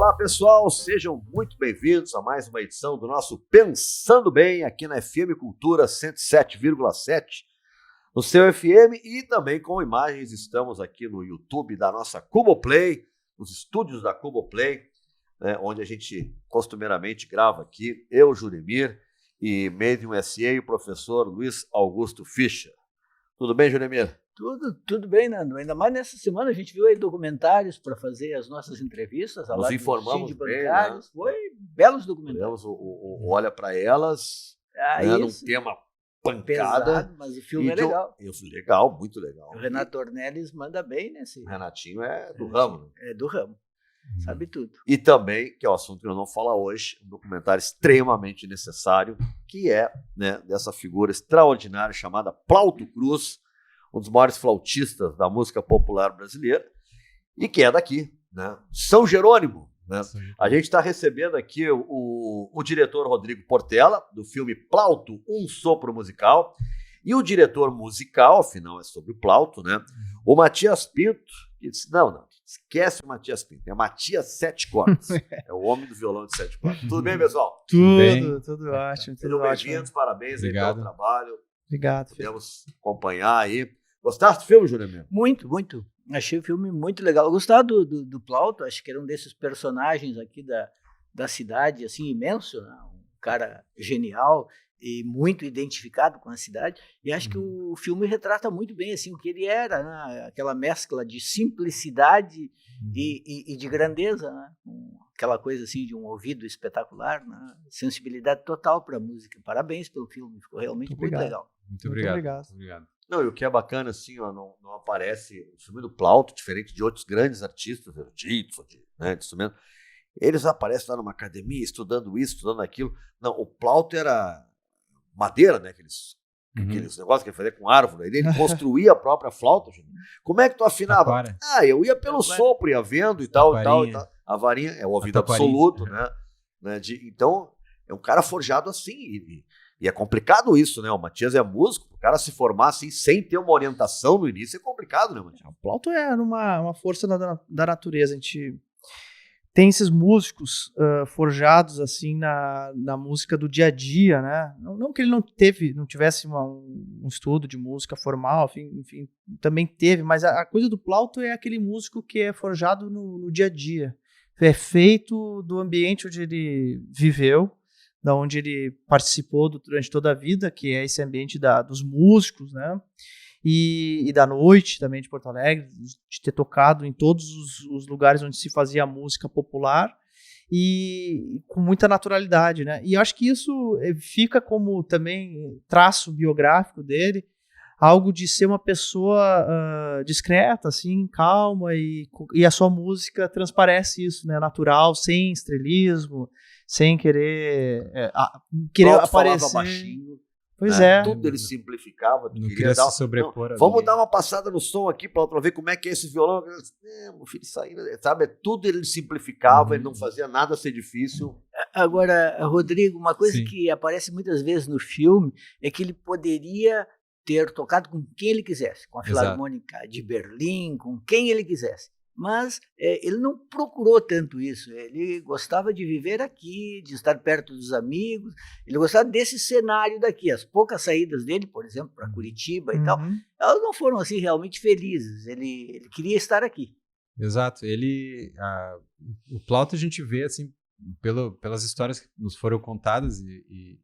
Olá, pessoal, sejam muito bem-vindos a mais uma edição do nosso Pensando Bem, aqui na FM Cultura 107,7, no seu FM, e também com imagens. Estamos aqui no YouTube da nossa Cuboplay, nos estúdios da Cuboplay, né, onde a gente costumeiramente grava aqui, eu, Juremir, e Medium SA, o professor Luiz Augusto Fischer. Tudo bem, Juremir? Tudo bem, Nando. Ainda mais nessa semana a gente viu aí documentários para fazer as nossas entrevistas. Nos informamos bem, né? Foi belos documentários. Olha para elas, né, num tema pancada. Pesado, mas o filme é legal. Legal, muito legal. O Renato Ornelis manda bem nesse. O Renatinho é do ramo. Né? É do ramo. Sabe tudo. E também, que é o assunto que nós vamos falar hoje, um documentário extremamente necessário, que é, né, dessa figura extraordinária chamada Plauto Cruz, um dos maiores flautistas da música popular brasileira, e que é daqui, né? São Jerônimo. Né? A gente está recebendo aqui o diretor Rodrigo Portela, do filme Plauto, um sopro musical, e o diretor musical, afinal é sobre o Plauto, né? O Matias Pinto, que disse, não, esquece o Matias Pinto, é Matias Sete Cordas, é o homem do violão de sete cordas. Tudo bem, pessoal? Tudo ótimo. Sejam bem-vindos, parabéns aí pelo trabalho. Obrigado. Podemos acompanhar aí. Gostaste do filme, Júnior? Muito. Achei o filme muito legal. Eu gostava do Plauto, acho que era um desses personagens aqui da cidade, assim, imenso, né? Um cara genial e muito identificado com a cidade. E acho que o filme retrata muito bem assim, o que ele era, né? Aquela mescla de simplicidade e de grandeza, né? Aquela coisa assim de um ouvido espetacular, né? Sensibilidade total para a música. Parabéns pelo filme, ficou realmente muito legal. Muito obrigado. Não, e o que é bacana, assim, ó, não aparece o filme do Plauto, diferente de outros grandes artistas eruditos, né, de instrumento. Eles aparecem lá numa academia, estudando isso, estudando aquilo. Não, o Plauto era madeira, né, aqueles negócios que ele fazia com árvore. Ele construía a própria flauta. Gente. Como é que tu afinava? Eu ia pelo sopro, ia vendo e tal. A varinha é o ouvido absoluto, né? Então, é um cara forjado assim. E é complicado isso, né? O Matias é músico, o cara se formar assim, sem ter uma orientação no início, é complicado, né, Matias? O Plauto é uma força da natureza. A gente tem esses músicos forjados assim na música do dia a dia, né? Não que ele não tivesse um estudo de música formal, enfim, também teve, mas a coisa do Plauto é aquele músico que é forjado no dia a dia. É feito do ambiente onde ele viveu, da onde ele participou durante toda a vida, que é esse ambiente dos músicos, né? E da noite também de Porto Alegre, de ter tocado em todos os lugares onde se fazia música popular e com muita naturalidade, né? E eu acho que isso fica como também traço biográfico dele, algo de ser uma pessoa discreta, assim, calma, e a sua música transparece isso, né? Natural, sem estrelismo, sem querer aparecer. Baixinho, pois né? é. Tudo ele simplificava. Não queria se sobrepor. Vamos dar uma passada no som aqui para ver como é que é esse violão. Meu filho, isso aí, sabe? Tudo ele simplificava, ele não fazia nada ser difícil. Agora, Rodrigo, uma coisa que aparece muitas vezes no filme é que ele poderia ter tocado com quem ele quisesse, com a Filarmônica de Berlim, com quem ele quisesse. Mas ele não procurou tanto isso, ele gostava de viver aqui, de estar perto dos amigos, ele gostava desse cenário daqui. As poucas saídas dele, por exemplo, para Curitiba e tal, elas não foram assim realmente felizes, ele queria estar aqui. Exato, o Plauto a gente vê assim, pelas histórias que nos foram contadas e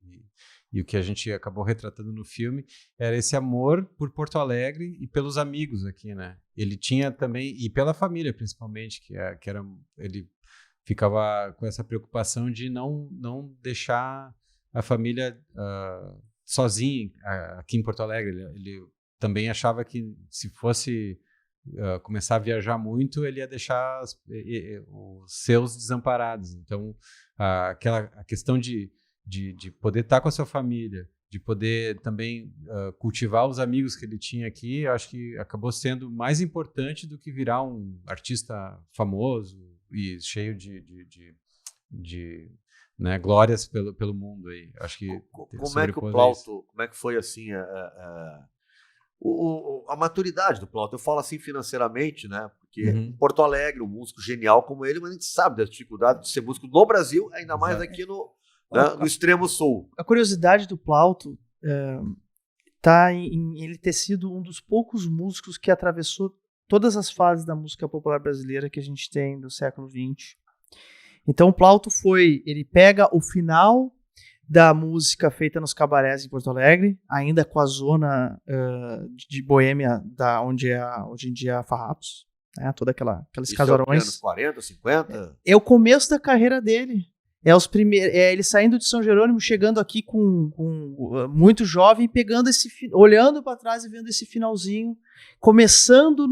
o que a gente acabou retratando no filme, era esse amor por Porto Alegre e pelos amigos aqui, né? Ele tinha também, e pela família principalmente, que era, ele ficava com essa preocupação de não deixar a família sozinha aqui em Porto Alegre. Ele também achava que se fosse começar a viajar muito, ele ia deixar os seus desamparados. Então, a questão de poder estar com a sua família, de poder também cultivar os amigos que ele tinha aqui, eu acho que acabou sendo mais importante do que virar um artista famoso e cheio de né, glórias pelo mundo aí. Acho que como é que o Plauto, como é que foi assim a maturidade do Plauto? Eu falo assim financeiramente, né? Porque em Porto Alegre, um músico genial como ele, mas a gente sabe das dificuldades de ser músico no Brasil, ainda mais aqui no extremo sul. A curiosidade do Plauto tá em ele ter sido um dos poucos músicos que atravessou todas as fases da música popular brasileira que a gente tem do século XX. Então o Plauto ele pega o final da música feita nos cabarés em Porto Alegre, ainda com a zona de Boêmia, onde hoje em dia é a Farrapos, né? Aqueles casarões. Anos 40, 50? É o começo da carreira dele. Ele saindo de São Jerônimo, chegando aqui com muito jovem, pegando olhando para trás e vendo esse finalzinho, começando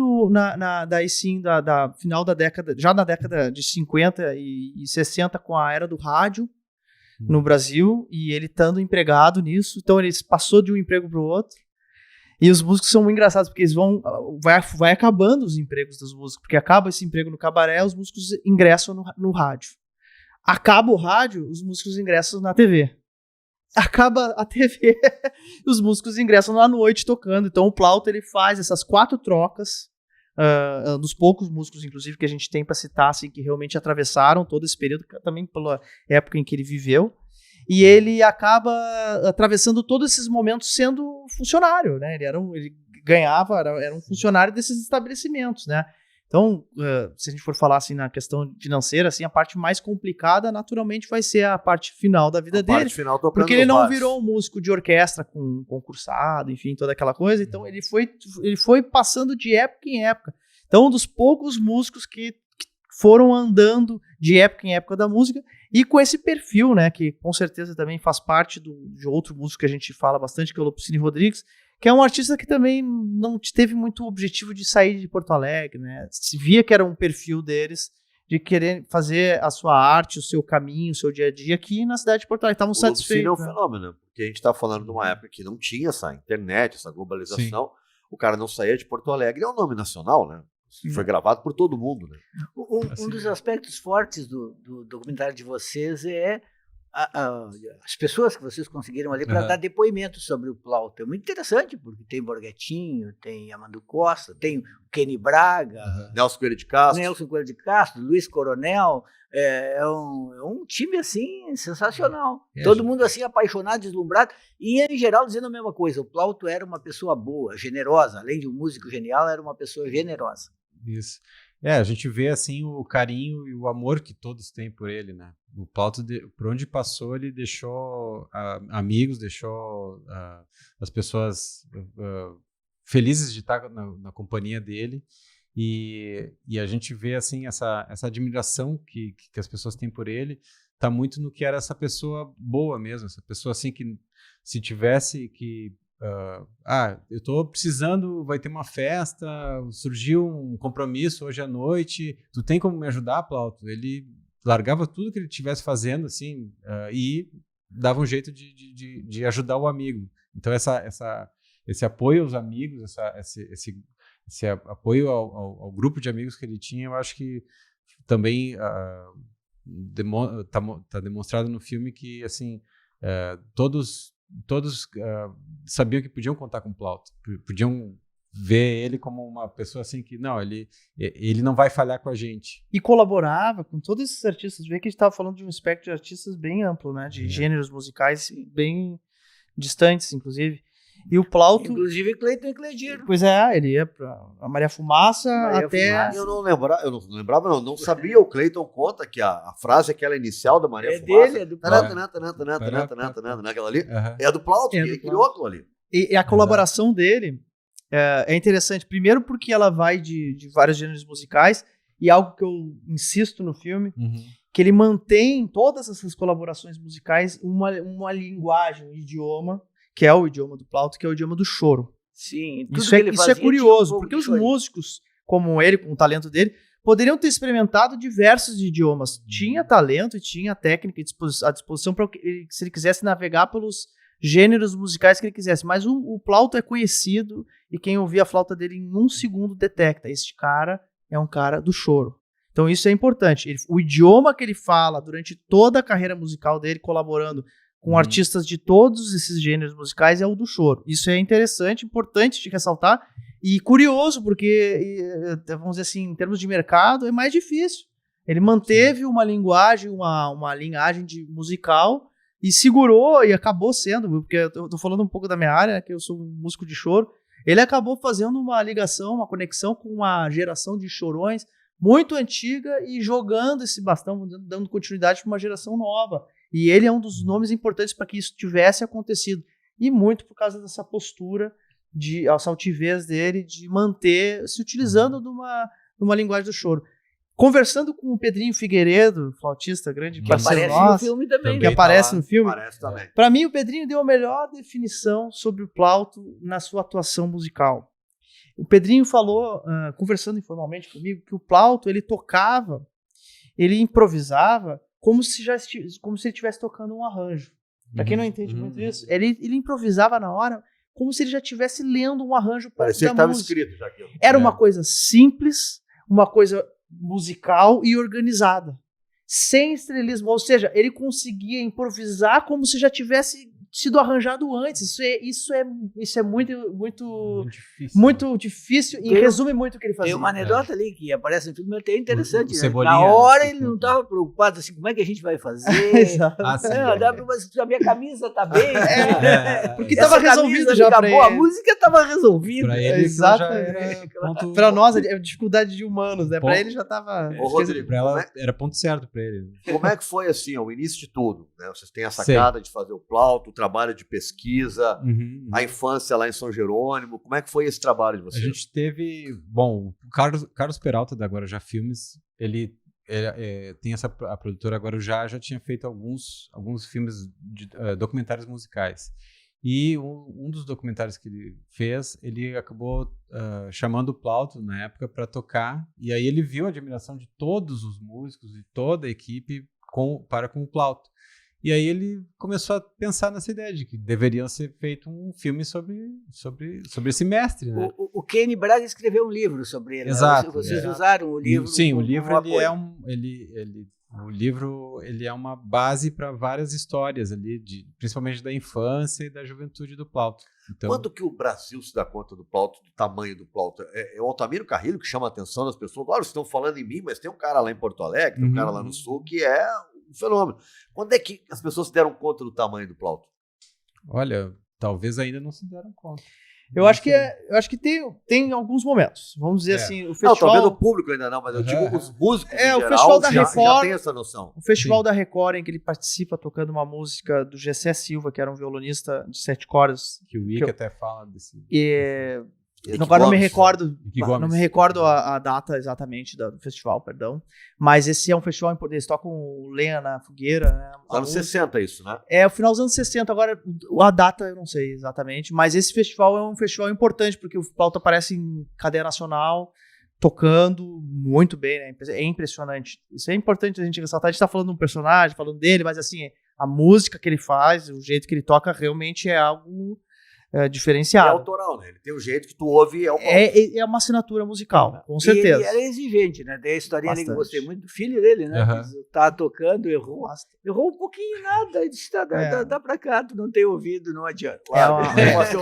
daí sim, da final da década, já na década de 50 e 60, com a era do rádio no Brasil, e ele estando empregado nisso. Então ele passou de um emprego para o outro. E os músicos são muito engraçados, porque eles vai acabando os empregos dos músicos, porque acaba esse emprego no cabaré, os músicos ingressam no rádio. Acaba o rádio, os músicos ingressam na TV. Acaba a TV, os músicos ingressam na noite tocando. Então o Plauto ele faz essas 4 trocas, dos poucos músicos, inclusive, que a gente tem para citar, assim, que realmente atravessaram todo esse período, também pela época em que ele viveu. E ele acaba atravessando todos esses momentos sendo funcionário, né? Ele ganhava, era um funcionário desses estabelecimentos, né? Então, se a gente for falar assim na questão financeira, assim, a parte mais complicada naturalmente vai ser a parte final da vida dele, Final tocando porque ele não bares. virou um músico de orquestra com concursado, enfim, toda aquela coisa. Então ele foi passando de época em época. Então, um dos poucos músicos que foram andando de época em época da música, e com esse perfil, né, que com certeza também faz parte de outro músico que a gente fala bastante, que é o Lupicínio Rodrigues, que é um artista que também não teve muito objetivo de sair de Porto Alegre, né? Se via que era um perfil deles de querer fazer a sua arte, o seu caminho, o seu dia a dia aqui na cidade de Porto Alegre. Estavam satisfeitos. O Lupicínio é um fenômeno, porque a gente está falando de uma época que não tinha essa internet, essa globalização. Sim. O cara não saía de Porto Alegre, é um nome nacional, né? Foi gravado por todo mundo, né? Um dos aspectos fortes do documentário de vocês é as pessoas que vocês conseguiram ali para dar depoimentos sobre o Plauto. É muito interessante, porque tem Borghettino, tem Amando Costa, tem o Kenny Braga, Nelson Coelho de Castro, Luiz Coronel. É um time assim sensacional. Todo mundo assim apaixonado, deslumbrado, e em geral dizendo a mesma coisa. O Plauto era uma pessoa boa, generosa, além de um músico genial, era uma pessoa generosa. Isso. A gente vê assim o carinho e o amor que todos têm por ele, né? O Plauto, por onde passou, ele deixou amigos, deixou as pessoas felizes de estar na companhia dele, e a gente vê assim essa admiração que as pessoas têm por ele, tá muito no que era essa pessoa boa mesmo, essa pessoa assim que se tivesse que eu tô precisando, vai ter uma festa, surgiu um compromisso hoje à noite, tu tem como me ajudar, Plauto? Ele largava tudo que ele estivesse fazendo, assim, e dava um jeito de ajudar o amigo. Então esse apoio aos amigos, esse apoio ao grupo de amigos que ele tinha, eu acho que também tá demonstrado no filme que, assim, todos sabiam que podiam contar com o Plauto, podiam ver ele como uma pessoa assim que, não, ele não vai falhar com a gente. E colaborava com todos esses artistas. Vê que a gente estava falando de um espectro de artistas bem amplo, né? De gêneros musicais bem distantes, inclusive. E o Plauto... Inclusive Cleiton e Cledir. Pois ele ia pra Maria Fumaça até... Eu não lembrava, não sabia. O Cleiton conta que a frase aquela inicial da Maria Fumaça... Dele, é do Plauto. Aquela ali, é do Plauto, que ele criou aquilo ali. E a colaboração dele é interessante. Primeiro porque ela vai de vários gêneros musicais, e algo que eu insisto no filme, que ele mantém todas essas colaborações musicais uma linguagem, um idioma, que é o idioma do Plauto, que é o idioma do choro. Sim, isso é curioso, porque os músicos, como ele, com o talento dele, poderiam ter experimentado diversos idiomas. Tinha talento e tinha técnica à disposição para se ele quisesse navegar pelos gêneros musicais que ele quisesse. Mas o Plauto é conhecido, e quem ouvir a flauta dele em 1 segundo detecta. Este cara é um cara do choro. Então isso é importante. O idioma que ele fala durante toda a carreira musical dele, colaborando com artistas de todos esses gêneros musicais, é o do choro. Isso é interessante, importante de ressaltar e curioso, porque, vamos dizer assim, em termos de mercado, é mais difícil. Ele manteve uma linguagem, uma linhagem musical e segurou e acabou sendo, porque eu tô falando um pouco da minha área, que eu sou um músico de choro, ele acabou fazendo uma ligação, uma conexão com uma geração de chorões muito antiga e jogando esse bastão, dando continuidade para uma geração nova. E ele é um dos nomes importantes para que isso tivesse acontecido. E muito por causa dessa postura, essa altivez dele de manter, se utilizando de uma linguagem do choro. Conversando com o Pedrinho Figueiredo, flautista, grande parceiro aparece nosso, no filme também. que aparece no filme. Aparece também. Para mim, o Pedrinho deu a melhor definição sobre o Plauto na sua atuação musical. O Pedrinho falou, conversando informalmente comigo, que o Plauto, ele tocava, ele improvisava como se ele estivesse tocando um arranjo. Para quem não entende muito isso, ele improvisava na hora como se ele já estivesse lendo um arranjo da Parecia que música. estava escrito já aquilo. Era uma coisa simples, uma coisa musical e organizada, sem estrelismo, ou seja, ele conseguia improvisar como se já tivesse sido arranjado antes. Isso é muito difícil e resume muito o que ele fazia. Tem uma anedota ali que aparece no filme até interessante. O Né? Cebolinha, Na hora ele não estava preocupado assim, como é que a gente vai fazer? Exato. Mas a minha camisa tá bem. Porque estava resolvido já para ele. A música estava resolvida. Para ele, Exato. já era ponto... Para nós, é dificuldade de humanos, né? Para ele já estava... Ô, Rodrigo, Pra ela era ponto certo para ele. como é que foi assim, o início de tudo? Né? Vocês têm a sacada de fazer o Plauto, o trabalho de pesquisa, a infância lá em São Jerônimo. Como é que foi esse trabalho de A vocês? gente teve... Bom, o Carlos Peralta, da Guarujá Filmes, ele tem a produtora Guarujá, já tinha feito alguns filmes, documentários musicais. E um dos documentários que ele fez, ele acabou chamando o Plauto, na época, para tocar. E aí ele viu a admiração de todos os músicos e toda a equipe para com o Plauto. E aí ele começou a pensar nessa ideia de que deveria ser feito um filme sobre esse mestre, né? O Kenny Braga escreveu um livro sobre ele. Exato. Né? Vocês usaram o livro. Sim, o livro ele o livro ele é uma base para várias histórias ali, principalmente da infância e da juventude do Plauto. Então, Quando que o Brasil se dá conta do Plauto, do tamanho do Plauto? É o Altamiro Carrilho que chama a atenção das pessoas. Claro, vocês estão falando em mim, mas tem um cara lá em Porto Alegre, tem um cara lá no Sul que é um fenômeno. Quando é que as pessoas se deram conta do tamanho do Plauto? olha, talvez ainda não se deram conta. Eu acho que tem alguns momentos. Vamos dizer assim, o Não, festival... talvez o público ainda não, mas eu digo os músicos em o geral Festival da já Record- tem essa noção. O Festival da Record, em que ele participa tocando uma música do Gessé Silva, que era um violonista de 7 cordas. Que o Ike até fala desse... Agora não me Gomes. recordo, Ike não Gomes. me recordo a data exatamente do festival, perdão. Mas esse é um festival importante. Eles tocam lenha na fogueira, né? Anos 60 isso, né? É o final dos anos 60, agora a data eu não sei exatamente, mas esse festival é um festival importante, porque o Plauto aparece em cadeia nacional, tocando muito bem, né? É impressionante. Isso é importante a gente ressaltar. A gente tá falando de um personagem, falando dele, mas assim, a música que ele faz, o jeito que ele toca, realmente é algo É diferenciado. autoral, né? Ele tem o jeito que tu ouve e é o Plauto. É uma assinatura musical, com certeza. E ele era exigente, né? Tem a historinha ali que eu Bastante. gostei muito do filho dele, né? Aham. Que tá tocando, errou um pouquinho, nada. Ele disse, dá pra cá, tu não tem ouvido, não adianta.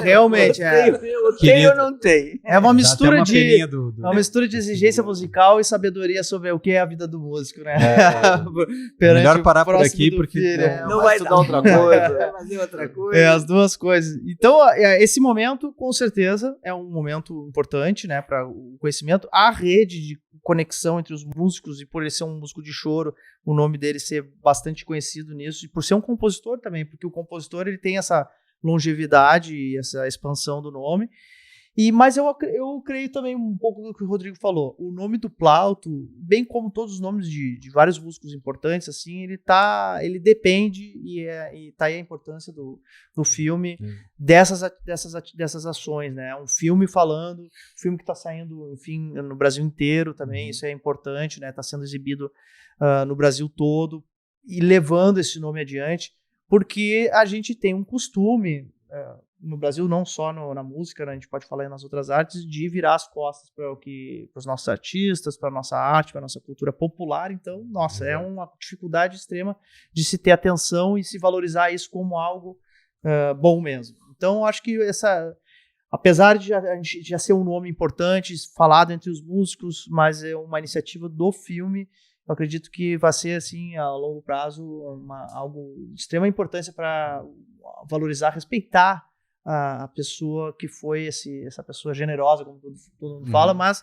Realmente, Eu tenho ou não tenho? é uma Dá mistura até uma de... peninha do- É uma mistura de exigência musical e sabedoria sobre o que é a vida do músico, né? Perante Melhor o parar por próximo aqui, do porque filho, Não vai vai estudar dar outra coisa. Vai fazer outra coisa. As duas coisas. Então, esse momento, com certeza, é um momento importante, né, para o conhecimento. A rede de conexão entre os músicos, e por ele ser um músico de choro, o nome dele ser bastante conhecido nisso, e por ser um compositor também, porque o compositor ele tem essa longevidade e essa expansão do nome. Mas eu creio também um pouco do que o Rodrigo falou. O nome do Plauto, bem como todos os nomes de vários músicos importantes, assim, ele depende e tá aí a importância do filme dessas ações, né? Um filme falando, filme que está saindo, enfim, no Brasil inteiro também, isso é importante, né? Está sendo exibido no Brasil todo e levando esse nome adiante, porque a gente tem um costume no Brasil, não só na música, né, a gente pode falar nas outras artes, de virar as costas para os nossos artistas, para a nossa arte, para a nossa cultura popular. Então, nossa, é uma dificuldade extrema de se ter atenção e se valorizar isso como algo bom mesmo. Então, acho que apesar de a gente já ser um nome importante, falado entre os músicos, mas é uma iniciativa do filme, eu acredito que vai ser, assim, a longo prazo, algo de extrema importância para valorizar, respeitar a pessoa que foi essa pessoa generosa, como todo mundo fala, mas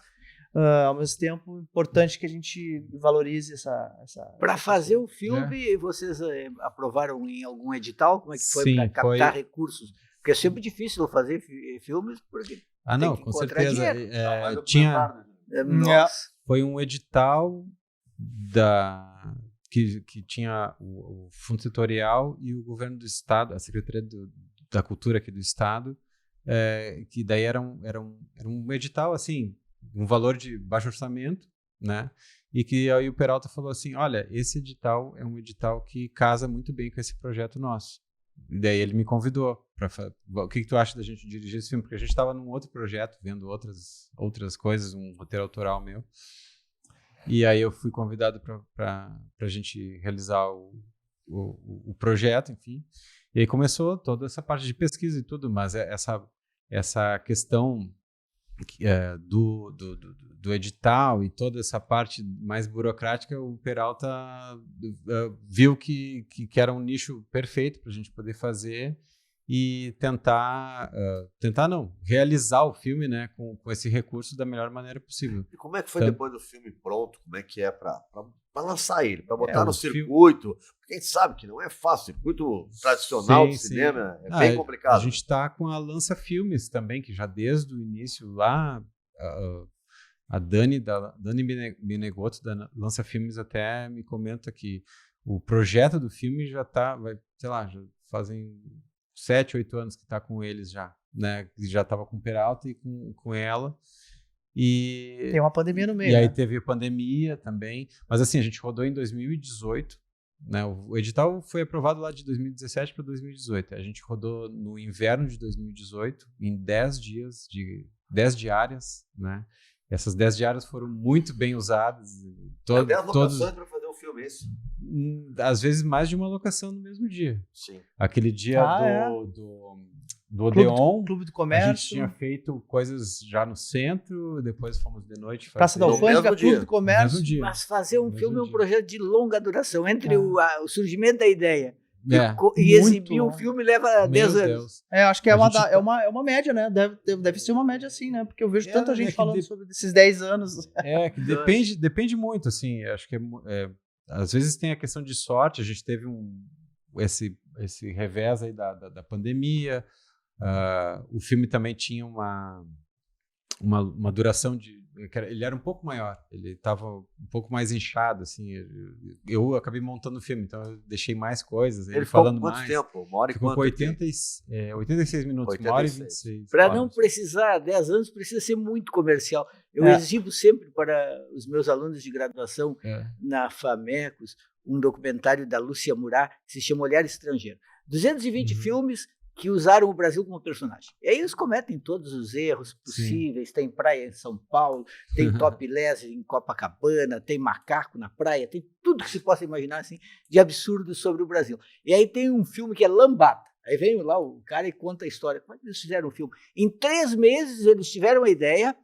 ao mesmo tempo importante que a gente valorize essa Para fazer o filme, vocês aprovaram em algum edital? Como é que foi Sim, para captar recursos? Porque é sempre difícil fazer filmes, porque não, que com encontrar certeza. dinheiro. Nossa. Foi um edital que tinha o Fundo Setorial e o Governo do Estado, a Secretaria da Cultura aqui do Estado, que daí era um edital, assim, um valor de baixo orçamento, né? E que aí o Peralta falou assim, olha, esse edital é um edital que casa muito bem com esse projeto nosso. E daí ele me convidou para o que tu acha da gente dirigir esse filme? Porque a gente estava num outro projeto, vendo outras coisas, um roteiro autoral meu. E aí eu fui convidado para a gente realizar o projeto, enfim. E aí começou toda essa parte de pesquisa e tudo, mas essa questão do edital e toda essa parte mais burocrática, o Peralta viu que era um nicho perfeito para a gente poder fazer e realizar o filme, né, com esse recurso da melhor maneira possível. E como é que foi depois do filme pronto? Como é que é para lançar ele, para botar no circuito? Porque a gente sabe que não é fácil, circuito tradicional do cinema é bem complicado. A gente está com a Lança Filmes também, que já desde o início lá, a Dani Benegotto da Lança Filmes até me comenta que o projeto do filme já já fazem 7, 8 anos que está com eles já, né? Já estava com o Peralta e com ela. E tem uma pandemia no meio. E aí teve a pandemia também. Mas assim, a gente rodou em 2018. Né? O edital foi aprovado lá de 2017 para 2018. A gente rodou no inverno de 2018, em 10 dias, 10 diárias. Né? Essas 10 diárias foram muito bem usadas. 10 locações para fazer um filme, isso? Às vezes mais de uma locação no mesmo dia. Sim. Aquele dia do Odeon, Clube do Comércio. A gente tinha feito coisas já no centro, depois fomos de noite fazer... Praça da Alfândega, Clube do Comércio. Mas fazer um filme é um projeto de longa duração, entre o surgimento da ideia e exibir o filme leva 10 anos. Acho que é uma média, né? Deve ser uma média assim, né? Porque eu vejo tanta gente falando sobre esses 10 anos. Que depende muito, assim. Acho que às vezes tem a questão de sorte. A gente teve esse revés aí da pandemia. O filme também tinha uma duração ele era um pouco maior, ele estava um pouco mais inchado, assim. Eu acabei montando o filme, então eu deixei mais coisas. Ele falando quanto mais. Tempo? Uma hora e ficou com 86 minutos, 1 hora e 26. Para não precisar, 10 anos precisa ser muito comercial. Eu exibo sempre para os meus alunos de graduação na FAMECOS um documentário da Lúcia Murat que se chama Olhar Estrangeiro. 220 filmes que usaram o Brasil como personagem. E aí eles cometem todos os erros possíveis. Sim. Tem praia em São Paulo, tem topless em Copacabana, tem macaco na praia, tem tudo que se possa imaginar assim, de absurdo sobre o Brasil. E aí tem um filme que é Lambada. Aí vem lá o cara e conta a história. Como é que eles fizeram o filme? Em 3 meses eles tiveram a ideia,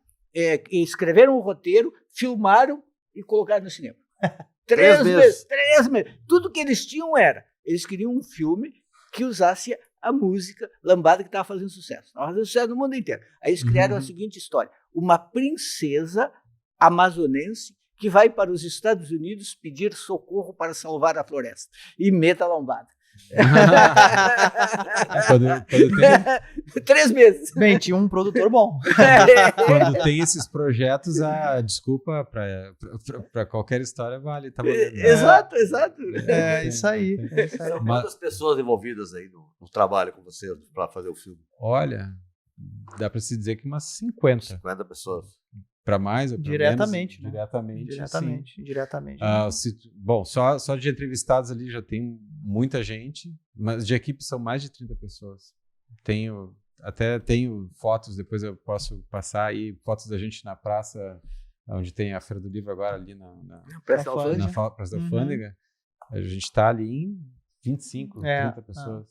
escreveram o roteiro, filmaram e colocaram no cinema. 3 meses. 3 meses. Tudo que eles tinham eles queriam um filme que usasse a música Lambada, que estava fazendo sucesso. Estava fazendo sucesso no mundo inteiro. Aí eles criaram a seguinte história. Uma princesa amazonense que vai para os Estados Unidos pedir socorro para salvar a floresta. E meta a lambada. 3 meses. Bem, tinha um produtor bom. Quando tem esses projetos, a desculpa para qualquer história vale. Tá valendo. Exato. Isso aí. São quantas pessoas envolvidas aí no trabalho com você para fazer o filme? Olha, dá para se dizer que umas 50. 50 pessoas. Para mais ou para diretamente, menos? Né? Diretamente. Bom, só de entrevistados ali já tem muita gente, mas de equipe são mais de 30 pessoas. Tenho até tenho fotos, depois eu posso passar aí, fotos da gente na praça, onde tem a Feira do Livro agora, ali na Praça da Alfândega. Praça da Alfândega. A gente tá ali em 25, 30 pessoas.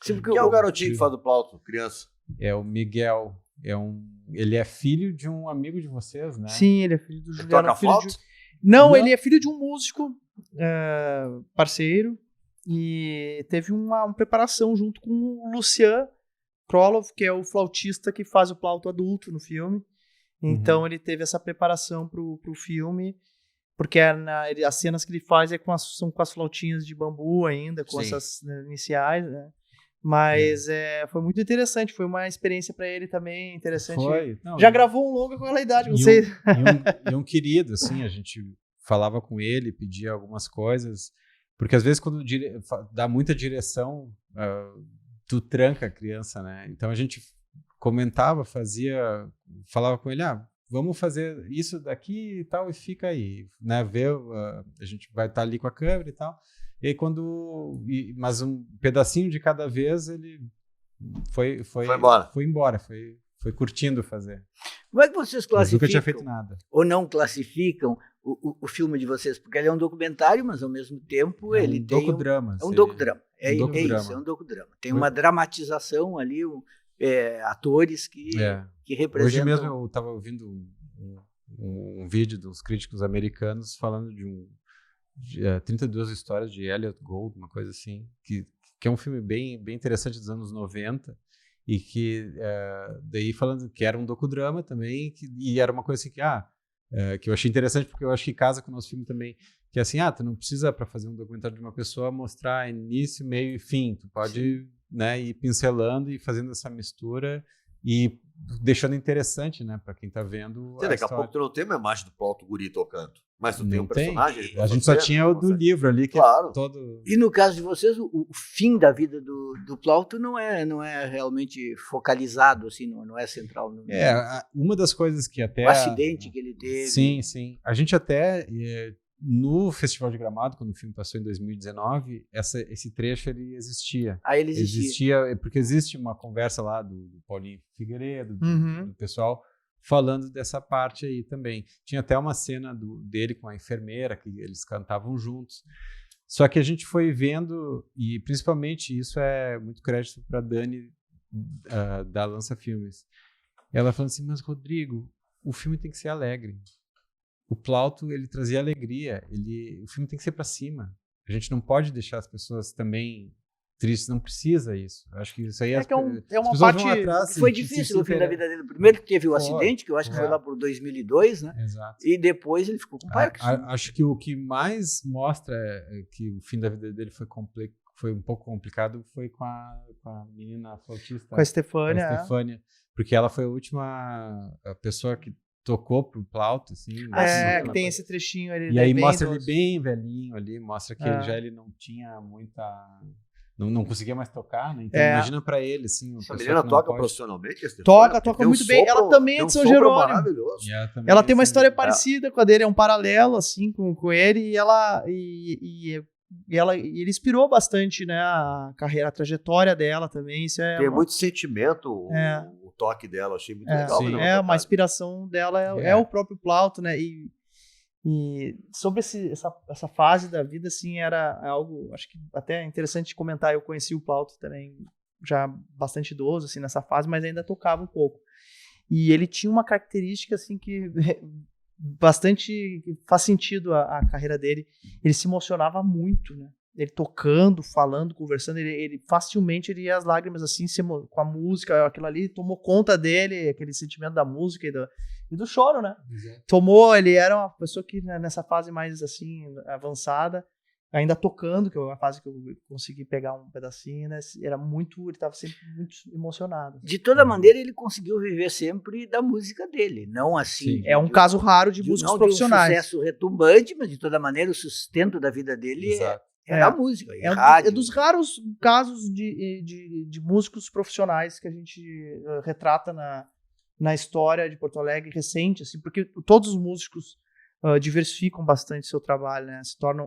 Sim, porque Quem é o garotinho que faz do Plauto, criança? É o Miguel. Ele é filho de um amigo de vocês, né? Sim, ele é filho do Ele Juliano. toca filho flauta? de... Não, ele é filho de um músico parceiro e teve uma preparação junto com o Lucian Krolov, que é o flautista que faz o Plauto adulto no filme. Então ele teve essa preparação pro filme, porque as cenas que ele faz são com as flautinhas de bambu ainda, com essas iniciais, né? Mas foi muito interessante, foi uma experiência para ele também interessante. Foi. Não, já gravou um longa com aquela idade, não e sei. E um querido, assim, a gente falava com ele, pedia algumas coisas, porque às vezes quando dá muita direção, tu tranca a criança, né? Então a gente comentava, falava com ele, vamos fazer isso daqui e tal, e fica aí, né? A gente vai estar ali com a câmera e tal. E aí mas um pedacinho de cada vez ele foi embora, foi curtindo fazer. Como é que vocês Mas nunca tinha classificam feito nada. ou não classificam o filme de vocês? Porque ele é um documentário, mas ao mesmo tempo ele tem docudrama. É um docudrama. É isso, docudrama. é um docudrama. Tem uma dramatização ali, atores que representam... Hoje mesmo eu estava ouvindo um vídeo dos críticos americanos falando de 32 histórias de Elliot Gould, uma coisa assim, que é um filme bem, bem interessante dos anos 90 e que daí falando que era um docudrama também e era uma coisa assim que eu achei interessante porque eu acho que casa com o nosso filme também, que é assim, tu não precisa para fazer um documentário de uma pessoa mostrar início, meio e fim, tu pode, né, ir pincelando e fazendo essa mistura e deixando interessante, né, para quem tá vendo. Daqui a pouco tu não tem uma imagem do Plauto Guri tocando, mas tu tem um Não personagem. A gente só tinha o do livro ali, que Claro. é todo... E no caso de vocês, o fim da vida do Plauto não é realmente focalizado, assim, não é central. Uma das coisas que até... O acidente que ele teve. Sim. A gente até, no Festival de Gramado, quando o filme passou em 2019, esse trecho ele existia. Ele existia. Porque existe uma conversa lá do Paulinho Figueiredo, do pessoal, falando dessa parte aí também. Tinha até uma cena dele com a enfermeira, que eles cantavam juntos. Só que a gente foi vendo, e principalmente isso é muito crédito para Dani, da Lança Filmes. Ela falando assim, mas Rodrigo, o filme tem que ser alegre. O Plauto, ele trazia alegria. O filme tem que ser para cima. A gente não pode deixar as pessoas também tristes. Não precisa isso. Acho que isso aí É uma as parte vão atrás, foi difícil o fim da vida dele. Primeiro que teve o acidente, que eu acho que foi lá por 2002, né? Exato. E depois ele ficou com Parkinson. Acho que o que mais mostra que o fim da vida dele foi um pouco complicado foi com a menina flautista. Com a Stefânia. Com a Stefânia. Porque ela foi a última pessoa que tocou pro Plauto, assim. Que tem esse trechinho ali. E aí mostra ele bem velhinho ali, mostra que ele não tinha muita... Não conseguia mais tocar, né? Então imagina pra ele, assim... Essa menina toca profissionalmente? Toca muito bem. Ela também é de São Jerônimo. Maravilhoso. Ela tem uma história parecida com a dele, é um paralelo, assim, com ele, e ele inspirou bastante, né, a trajetória dela também. Isso tem muito sentimento o toque dela, achei muito legal. Sim. Uma inspiração dela é o próprio Plauto, né, e sobre essa fase da vida, assim, era algo, acho que até interessante de comentar. Eu conheci o Plauto também já bastante idoso, assim, nessa fase, mas ainda tocava um pouco. E ele tinha uma característica, assim, que bastante faz sentido a carreira dele. Ele se emocionava muito, né? Ele tocando, falando, conversando, ele facilmente ele ia às lágrimas, assim, com a música, aquilo ali tomou conta dele, aquele sentimento da música e do choro, né? Exato. Ele era uma pessoa que, né, nessa fase mais, assim, avançada, ainda tocando, que é uma fase que eu consegui pegar um pedacinho, né? Ele estava sempre muito emocionado. De toda maneira, ele conseguiu viver sempre da música dele, não assim... É um caso raro de músicos profissionais. De um sucesso retumbante, mas de toda maneira o sustento da vida dele era a música, rádio. É dos raros casos de músicos profissionais que a gente retrata na história de Porto Alegre recente, assim, porque todos os músicos diversificam bastante seu trabalho, né?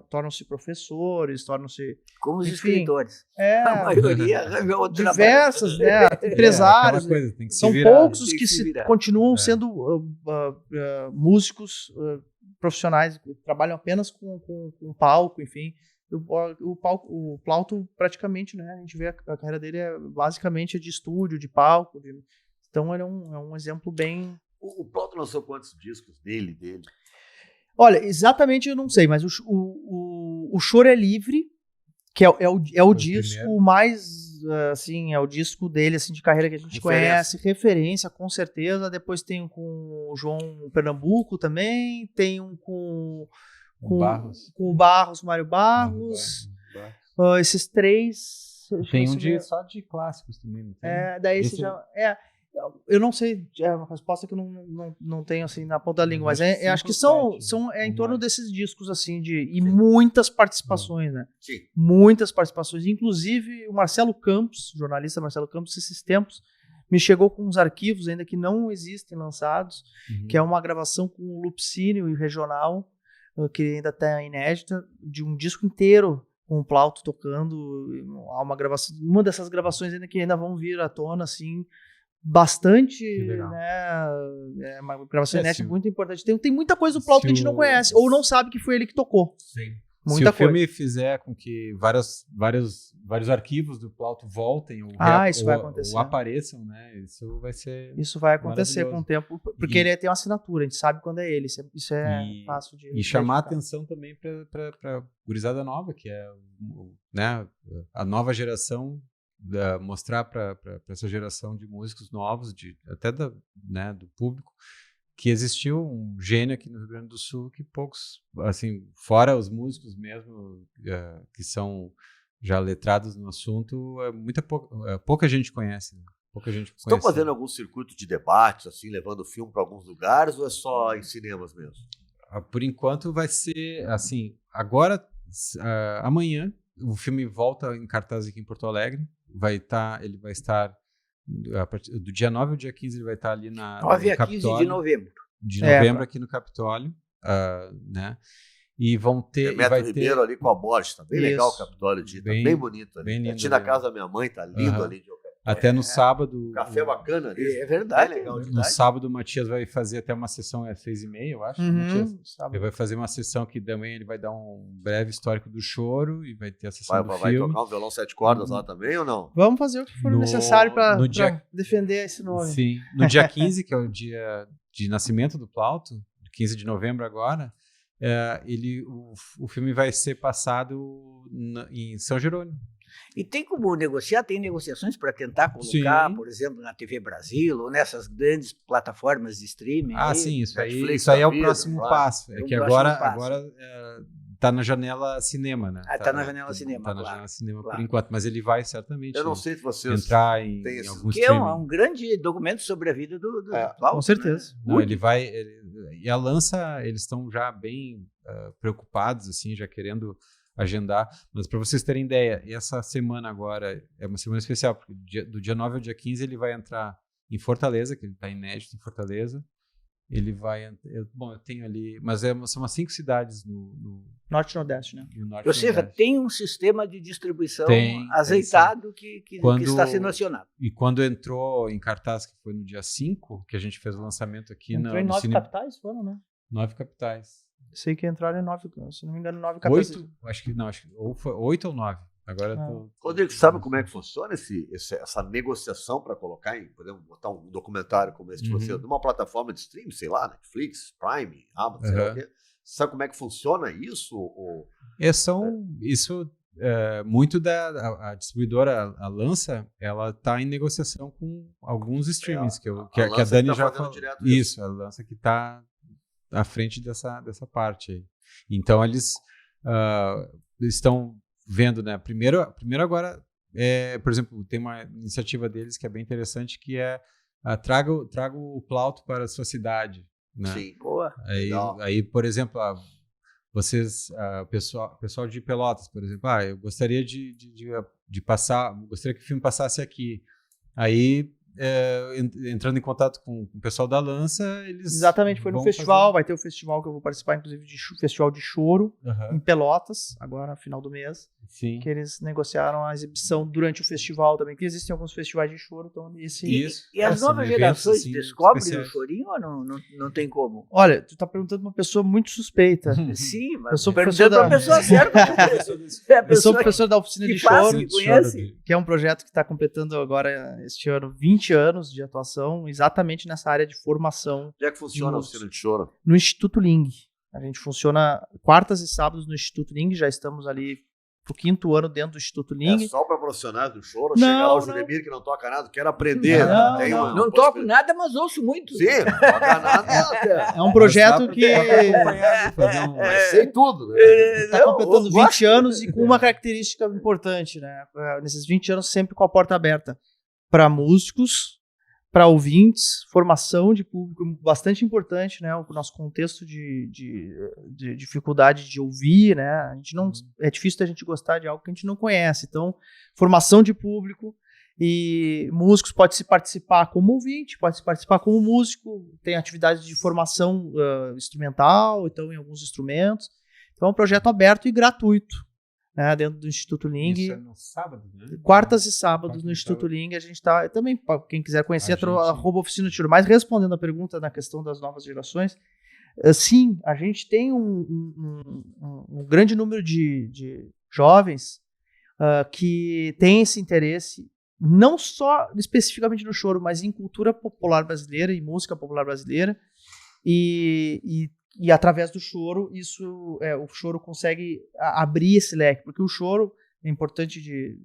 Tornam-se professores, tornam-se... Como os Enfim, escritores. É, A maioria arranjou outro diversos, né? aquela Empresários. coisa, tem que se São virar. poucos os Tem que que se se virar. continuam É. sendo músicos profissionais, que trabalham apenas com palco, enfim. O Plauto praticamente, né? A gente vê a carreira dele basicamente de estúdio, de palco. Então ele é um exemplo bem... O Plauto lançou quantos discos dele? Olha, exatamente eu não sei, mas o Choro é Livre, que é o disco primeiro. mais, assim, é o disco dele, assim, de carreira que a gente conhece, referência, com certeza. Depois tem um com o João Pernambuco também, tem um com o Barros, Mário Barros. Esses três... Tem um só de clássicos também, não tem? Daí Esse você já... Eu não sei, é uma resposta que eu não tenho assim na ponta da língua, mas acho que são em torno desses discos assim e muitas participações, né? Sim. Muitas participações, inclusive o Marcelo Campos, jornalista Marcelo Campos, esses tempos me chegou com uns arquivos ainda que não existem lançados, que é uma gravação com o Lupicínio e Regional, que ainda está inédita, de um disco inteiro com o Plauto tocando. Há uma gravação, uma dessas gravações ainda que ainda vão vir à tona assim, bastante, né? É uma gravação inédita muito importante. Tem muita coisa do Plauto que a gente não conhece, ou não sabe que foi ele que tocou. Sim. Muita Se o coisa. filme fizer com que vários arquivos do Plauto voltem isso vai acontecer. ou apareçam, né? Isso vai acontecer com o tempo, porque ele tem uma assinatura, a gente sabe quando é ele. Isso é fácil de... E chamar a atenção também para gurizada nova, que é, né, a nova geração, mostrar para essa geração de músicos novos, até do público, que existiu um gênio aqui no Rio Grande do Sul que poucos, assim, fora os músicos mesmo, que são já letrados no assunto, pouca gente conhece. Né? Pouca gente Estão conhece. fazendo algum circuito de debates, assim, levando o filme para alguns lugares, ou é só em cinemas mesmo? Por enquanto vai ser, assim, agora, amanhã, o filme volta em cartaz aqui em Porto Alegre. Ele vai estar a partir do dia 9 ao dia 15, ele vai estar ali 9 a 15 de novembro. De novembro aqui no Capitólio, né? E vão ter... Demetrio Ribeiro ali com a Borges, tá bem legal o Capitólio, bem bonito ali. Bem lindo. Aqui na casa da minha mãe, tá lindo ali. Até no sábado... Café bacana ali. É verdade. Legal, no sábado o Matias vai fazer até uma sessão, 6h30, eu acho. Matias, ele vai fazer uma sessão que também ele vai dar um breve histórico do choro e vai ter a sessão do vai filme. tocar um violão 7 cordas lá também ou não? Vamos fazer o que for necessário para defender esse nome. Sim. No dia 15, que é o dia de nascimento do Plauto, 15 de novembro agora, o filme vai ser passado em São Jerônimo. E tem como negociar, tem negociações para tentar colocar, sim, por exemplo, na TV Brasil ou nessas grandes plataformas de streaming. Sim, isso Netflix, aí é o vida, próximo claro. passo. É que agora tá na janela cinema, né? Tá na janela cinema, Tá na claro, janela cinema claro. por enquanto, mas ele vai certamente Eu não sei se vocês entrar em têm algum que é streaming. um grande documento sobre a vida do Plauto. Com certeza. Né? Não, e a Lança, eles estão já bem preocupados, assim, já querendo agendar, mas para vocês terem ideia, essa semana agora é uma semana especial, porque do dia 9 ao dia 15 ele vai entrar em Fortaleza, que ele está inédito em Fortaleza. Ele vai... eu tenho ali... Mas são umas 5 cidades no Norte e Nordeste, né? no Norte Ou seja, Nordeste. tem um sistema de distribuição Tem, azeitado que está sendo acionado. E quando entrou em cartaz, que foi no dia 5, que a gente fez o lançamento aqui Entrou em 9 capitais, foram, né? 9 capitais. Sei que entraram em 9, se não me engano, 9 capitais. 8? Acho que ou foi 8 ou 9. Agora Rodrigo, sabe como é que funciona essa negociação para colocar podemos botar um documentário como esse de você, numa plataforma de streaming, sei lá, Netflix, Prime, Amazon, sei lá o quê? Você sabe como é que funciona isso? Isso muito a distribuidora, a Lança, ela está em negociação com alguns streamings, que a Dani já falou. Isso, a Lança que está à frente dessa parte aí. Então, eles estão vendo, né? Primeiro agora, por exemplo, tem uma iniciativa deles que é bem interessante, que é traga o Plauto para a sua cidade. Né? Sim. Boa. Aí, por exemplo, vocês, pessoal de Pelotas, por exemplo, eu gostaria de passar, gostaria que o filme passasse aqui. Aí entrando em contato com o pessoal da Lança, eles... Exatamente, foi no festival, vai ter o festival que eu vou participar, inclusive, festival de choro, em Pelotas, agora, no final do mês. Sim. Que eles negociaram a exibição durante o festival também, que existem alguns festivais de choro, então E as novas gerações assim, descobrem o chorinho ou não tem como? Olha, tu tá perguntando uma pessoa muito suspeita. Sim, mas eu sou perguntando pra pessoa certa. Eu sou professor da oficina de choro, conhece. que é um projeto que está completando agora, este ano, 20 anos de atuação, exatamente nessa área de formação. Onde é que funciona a oficina de choro? No Instituto Ling. A gente funciona quartas e sábados no Instituto Ling, já estamos ali pro 5º ano dentro do Instituto Ling. É só para profissionais do choro? Não, chega lá o não. Juremir que não toca nada, quero aprender. Não toco nada, mas ouço muito. Sim, não toca nada. É um projeto que sei tudo. Né? Está completando 20 anos e com uma característica importante, né? Nesses 20 anos sempre com a porta aberta para músicos, para ouvintes, formação de público bastante importante, né? O nosso contexto de dificuldade de ouvir, né? A gente não, é difícil a gente gostar de algo que a gente não conhece. Então, formação de público e músicos pode se participar como ouvinte, pode se participar como músico, tem atividades de formação instrumental, então em alguns instrumentos. Então é um projeto aberto e gratuito. Né, dentro do Instituto Ling. Isso é no sábado, né? Quartas e sábados no Instituto Ling. A gente está também, para quem quiser conhecer, @oficina de choro. Mas respondendo a pergunta na questão das novas gerações, sim, a gente tem um grande número de jovens que tem esse interesse, não só especificamente no choro, mas em cultura popular brasileira e música popular brasileira. E através do choro, o choro consegue abrir esse leque, porque o choro, é importante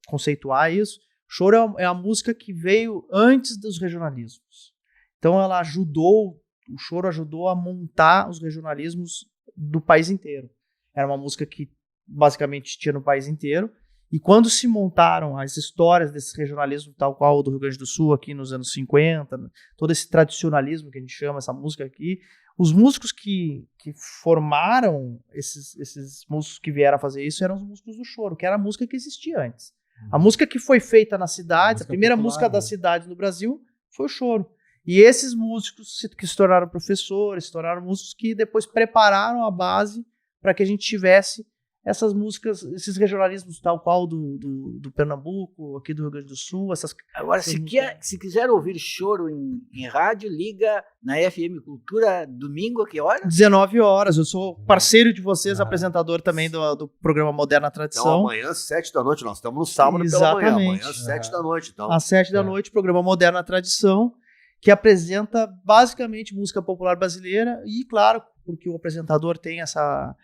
conceituar isso, o choro é a música que veio antes dos regionalismos. Então o choro ajudou a montar os regionalismos do país inteiro. Era uma música que basicamente tinha no país inteiro, e quando se montaram as histórias desse regionalismo, tal qual o do Rio Grande do Sul, aqui nos anos 50, todo esse tradicionalismo que a gente chama essa música aqui, os músicos que formaram esses músicos que vieram a fazer isso eram os músicos do choro, que era a música que existia antes. A música que foi feita nas cidades, a primeira música das cidades no Brasil foi o choro. E esses músicos que se tornaram professores, se tornaram músicos que depois prepararam a base para que a gente tivesse essas músicas, esses regionalismos tal qual do Pernambuco, aqui do Rio Grande do Sul. Agora, se quiser ouvir choro em rádio, liga na FM Cultura, domingo, a que hora? 19 horas. Eu sou parceiro de vocês, apresentador também do programa Moderna Tradição. Então, amanhã, 7 da noite, nós estamos no sábado pela manhã. Amanhã, 7 da noite. Então. Às 7 da noite, programa Moderna Tradição, que apresenta basicamente música popular brasileira e, claro, porque o apresentador tem essa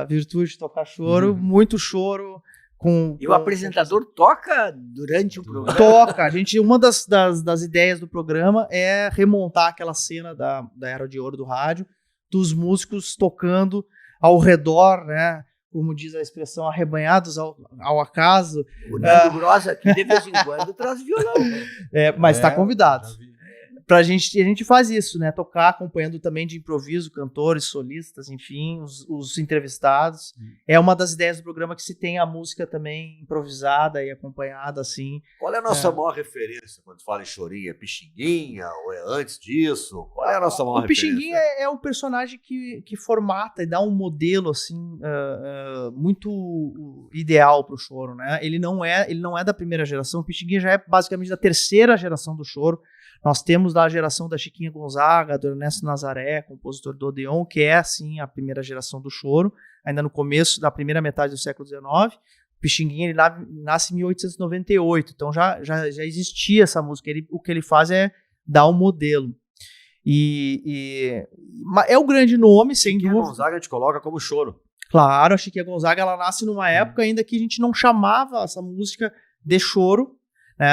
virtude de tocar choro, muito choro. E o apresentador toca durante o programa? Toca. Uma das ideias do programa é remontar aquela cena da Era de Ouro do rádio, dos músicos tocando ao redor, né? Como diz a expressão, arrebanhados ao acaso. O Nando Grossa aqui de vez em quando traz violão. Né? Mas está convidado. A gente faz isso, né? Tocar acompanhando também de improviso, cantores, solistas, enfim, os entrevistados. É uma das ideias do programa que se tem a música também improvisada e acompanhada, assim. Qual é a nossa maior referência quando fala em chorinho? É Pixinguinha ou é antes disso? Qual é a nossa maior referência? O Pixinguinha é um personagem que formata e dá um modelo, assim, muito ideal pro choro, né? Ele não é da primeira geração. O Pixinguinha já é basicamente da terceira geração do choro. Nós temos lá a geração da Chiquinha Gonzaga, do Ernesto Nazaré, compositor do Odeon, que é, assim, a primeira geração do choro, ainda no começo da primeira metade do século XIX. O Pixinguinha, ele nasce em 1898, então já existia essa música. O que ele faz é dar um modelo. É o grande nome, sem dúvida. Chiquinha Gonzaga a gente coloca como choro. Claro, a Chiquinha Gonzaga, ela nasce numa época ainda que a gente não chamava essa música de choro, né?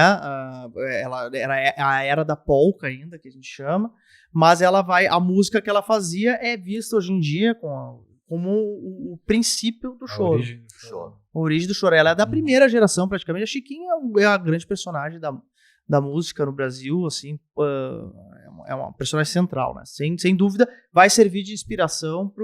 Ela era a era da polca ainda, que a gente chama, mas a música que ela fazia é vista hoje em dia como o princípio do choro. A origem do choro. Ela é da primeira geração, praticamente. A Chiquinha é a grande personagem da música no Brasil, assim, é uma personagem central, né? Sem dúvida, vai servir de inspiração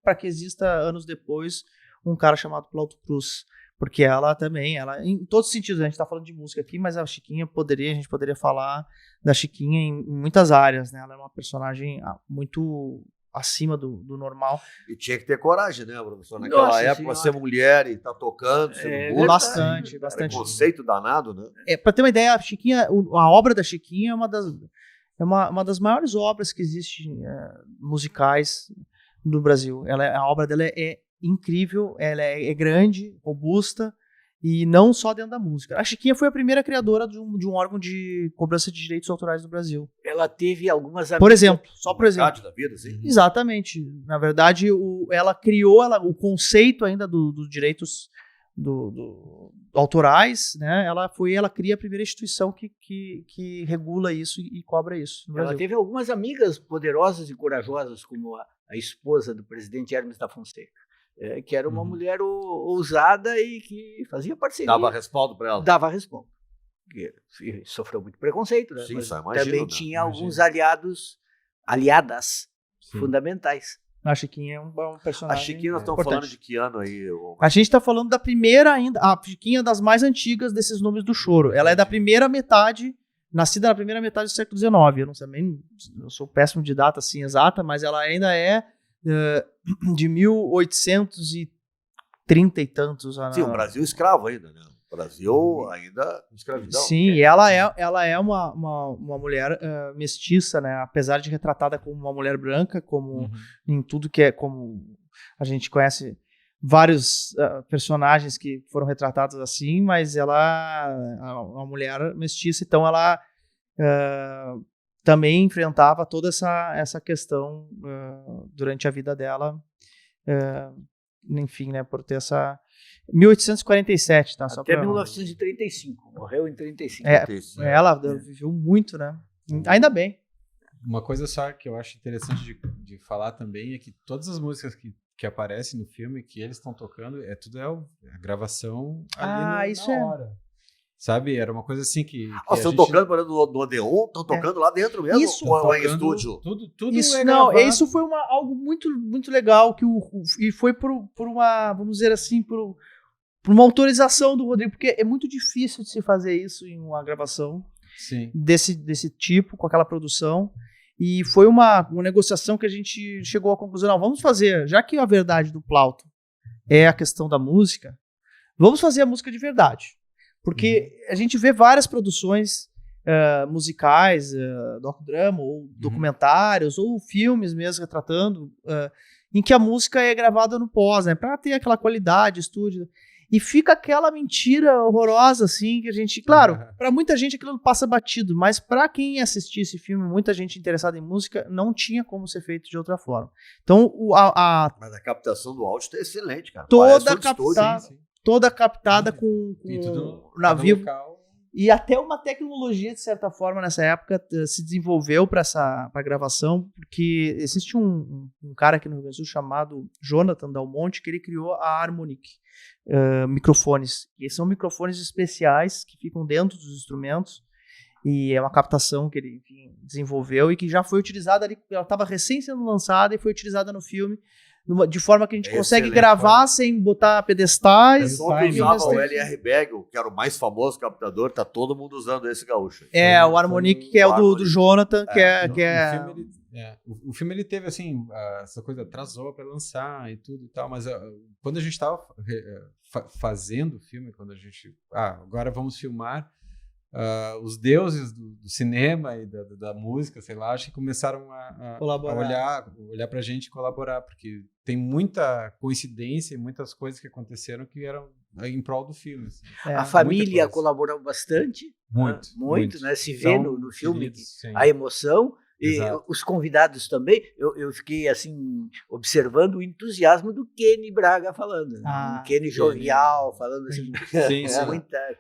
para que exista, anos depois, um cara chamado Plauto Cruz. Porque ela também, em todos os sentidos, a gente tá falando de música aqui, mas a gente poderia falar da Chiquinha em muitas áreas, né? Ela é uma personagem muito acima do normal. E tinha que ter coragem, né, professor? Naquela Nossa época, Senhora. ser mulher e tá tocando, sendo música. Bastante. Conceito danado, né? Pra ter uma ideia, a Chiquinha, a obra da Chiquinha é uma das maiores obras que existem musicais no Brasil. A obra dela é incrível, ela é grande, robusta, e não só dentro da música. A Chiquinha foi a primeira criadora de um órgão de cobrança de direitos autorais no Brasil. Ela teve algumas Por exemplo, só por exemplo. Metade da vida, assim. Exatamente. Na verdade, ela criou o conceito ainda dos direitos autorais, né? Ela cria a primeira instituição que regula isso e cobra isso no Ela Brasil. teve algumas amigas poderosas e corajosas, como a esposa do presidente Hermes da Fonseca, que era uma mulher ousada e que fazia parceria. Dava respaldo para ela. Dava respaldo. E sofreu muito preconceito, né? Sim, Mas só imagino, também né? tinha alguns aliadas fundamentais. A Chiquinha é um A personagem Chiquinha, nós estamos importante. falando de que ano aí? A gente está falando da primeira ainda, a Chiquinha das mais antigas desses nomes do choro. Ela é da primeira metade, nascida na primeira metade do século XIX. Eu sou péssimo de data assim exata, mas ela ainda é de 1830 e tantos. Sim, o Brasil escravo ainda, né? O Brasil ainda escravidão. Sim, e ela é uma mulher mestiça, né? Apesar de retratada como uma mulher branca, como em tudo que é, como a gente conhece vários personagens que foram retratados assim, mas ela é uma mulher mestiça, então ela também enfrentava toda essa questão durante a vida dela, enfim, né? Por ter essa 1847, tá? Só Até pra... 1935, morreu em 35. Ela viveu muito, né? Ainda bem. Uma coisa só que eu acho interessante de falar também é que todas as músicas que aparecem no filme, que eles estão tocando, tudo a gravação ali na hora. Sabe? Era uma coisa assim que Estão tocando por exemplo, no Odeon, estão tocando lá dentro mesmo? Isso, ou é em estúdio? Tudo isso, gravado. Isso foi algo muito, muito legal e foi por uma, vamos dizer assim, por uma autorização do Rodrigo, porque é muito difícil de se fazer isso em uma gravação desse tipo, com aquela produção. E foi uma negociação que a gente chegou à conclusão, não, vamos fazer, já que a verdade do Plauto é a questão da música, vamos fazer a música de verdade. Porque a gente vê várias produções musicais, docudrama, ou documentários, ou filmes mesmo retratando, em que a música é gravada no pós, né? Pra ter aquela qualidade, estúdio. E fica aquela mentira horrorosa, assim, que a gente... Claro, pra muita gente aquilo passa batido, mas pra quem assistir esse filme, muita gente interessada em música, não tinha como ser feito de outra forma. Então, Mas a captação do áudio tá excelente, cara. Toda captada com navio. E até uma tecnologia, de certa forma, nessa época, se desenvolveu para a gravação, porque existe um cara aqui no Rio Grande do Sul chamado Jonathan Dalmonte, que ele criou a Harmonic microfones. E são microfones especiais que ficam dentro dos instrumentos, e é uma captação que ele desenvolveu e que já foi utilizada ali, ela estava recém sendo lançada e foi utilizada no filme, de forma que a gente consegue gravar sem botar pedestais. O pessoal que usava o LR Bag, que era o mais famoso captador, tá todo mundo usando esse gaúcho. O Harmonic, que é o do Jonathan, O filme ele teve assim, essa coisa atrasou para lançar e tudo e tal, mas quando a gente estava fazendo o filme, quando a gente agora vamos filmar, os deuses do cinema e da música, sei lá, acho que começaram a olhar pra gente e colaborar, porque tem muita coincidência e muitas coisas que aconteceram que eram em prol do filme. Assim. A família colaborou bastante. Muito, né? Se vê no filme a emoção. E os convidados também, eu fiquei assim, observando o entusiasmo do Kenny Braga falando. Um Kenny jovial, falando assim.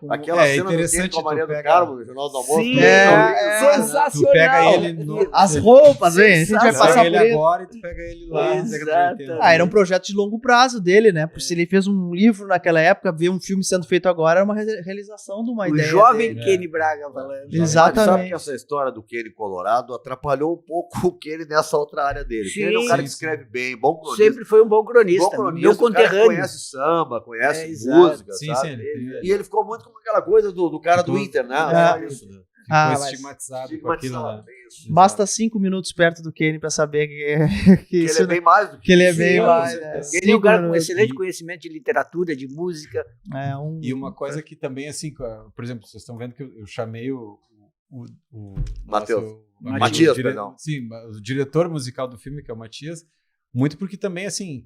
Aquela cena do Kenny com a Maria do Carmo, no Jornal do Almoço. Sensacional. Tu pega ele as roupas, hein? A gente vai passar ele agora e tu pega ele lá. Era um projeto de longo prazo dele, né? Porque se ele fez um livro naquela época, ver um filme sendo feito agora era uma realização de uma ideia. O jovem Kenny Braga falando. Exatamente. Sabe que essa história do Kenny Colorado atrapalhou atrapalhou um pouco o Kenny nessa outra área dele. Sim, Ele é um cara que sim. escreve bem, bom cronista. Sempre foi um bom cronista. Bom cronista, Meu o cara que conterrâneo. conhece samba, conhece exato. música, Sim, sabe? sim. E ele ficou muito com aquela coisa do cara do Inter, né? Só isso, né? Ficou mas estigmatizado com aquilo, né? Isso. Basta 5 minutos perto do Kenny pra saber que Que ele isso é bem mais do que ele é Sim, bem com mais. certeza. Né? Ele é um cara com 5 minutos. excelente conhecimento de literatura, de música. E uma coisa que também, assim, por exemplo, vocês estão vendo que eu chamei o Matheus. Matias, perdão. Sim, o diretor musical do filme, que é o Matias, muito porque também, assim,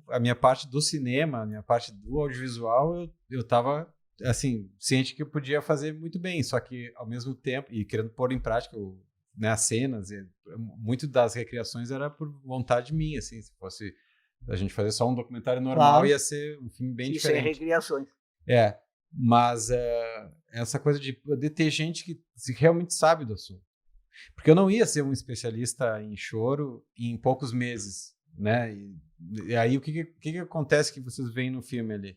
a minha parte do cinema, a minha parte do audiovisual, eu tava, assim, ciente que eu podia fazer muito bem, só que, ao mesmo tempo, e querendo pôr em prática, né, as cenas, muito das recriações era por vontade minha, assim, se fosse a gente fazer só um documentário normal, Claro. ia ser um filme bem Sem diferente. recriações. Mas essa coisa de poder ter gente que realmente sabe do assunto. Porque eu não ia ser um especialista em choro em poucos meses, né? E aí o que acontece que vocês veem no filme ali?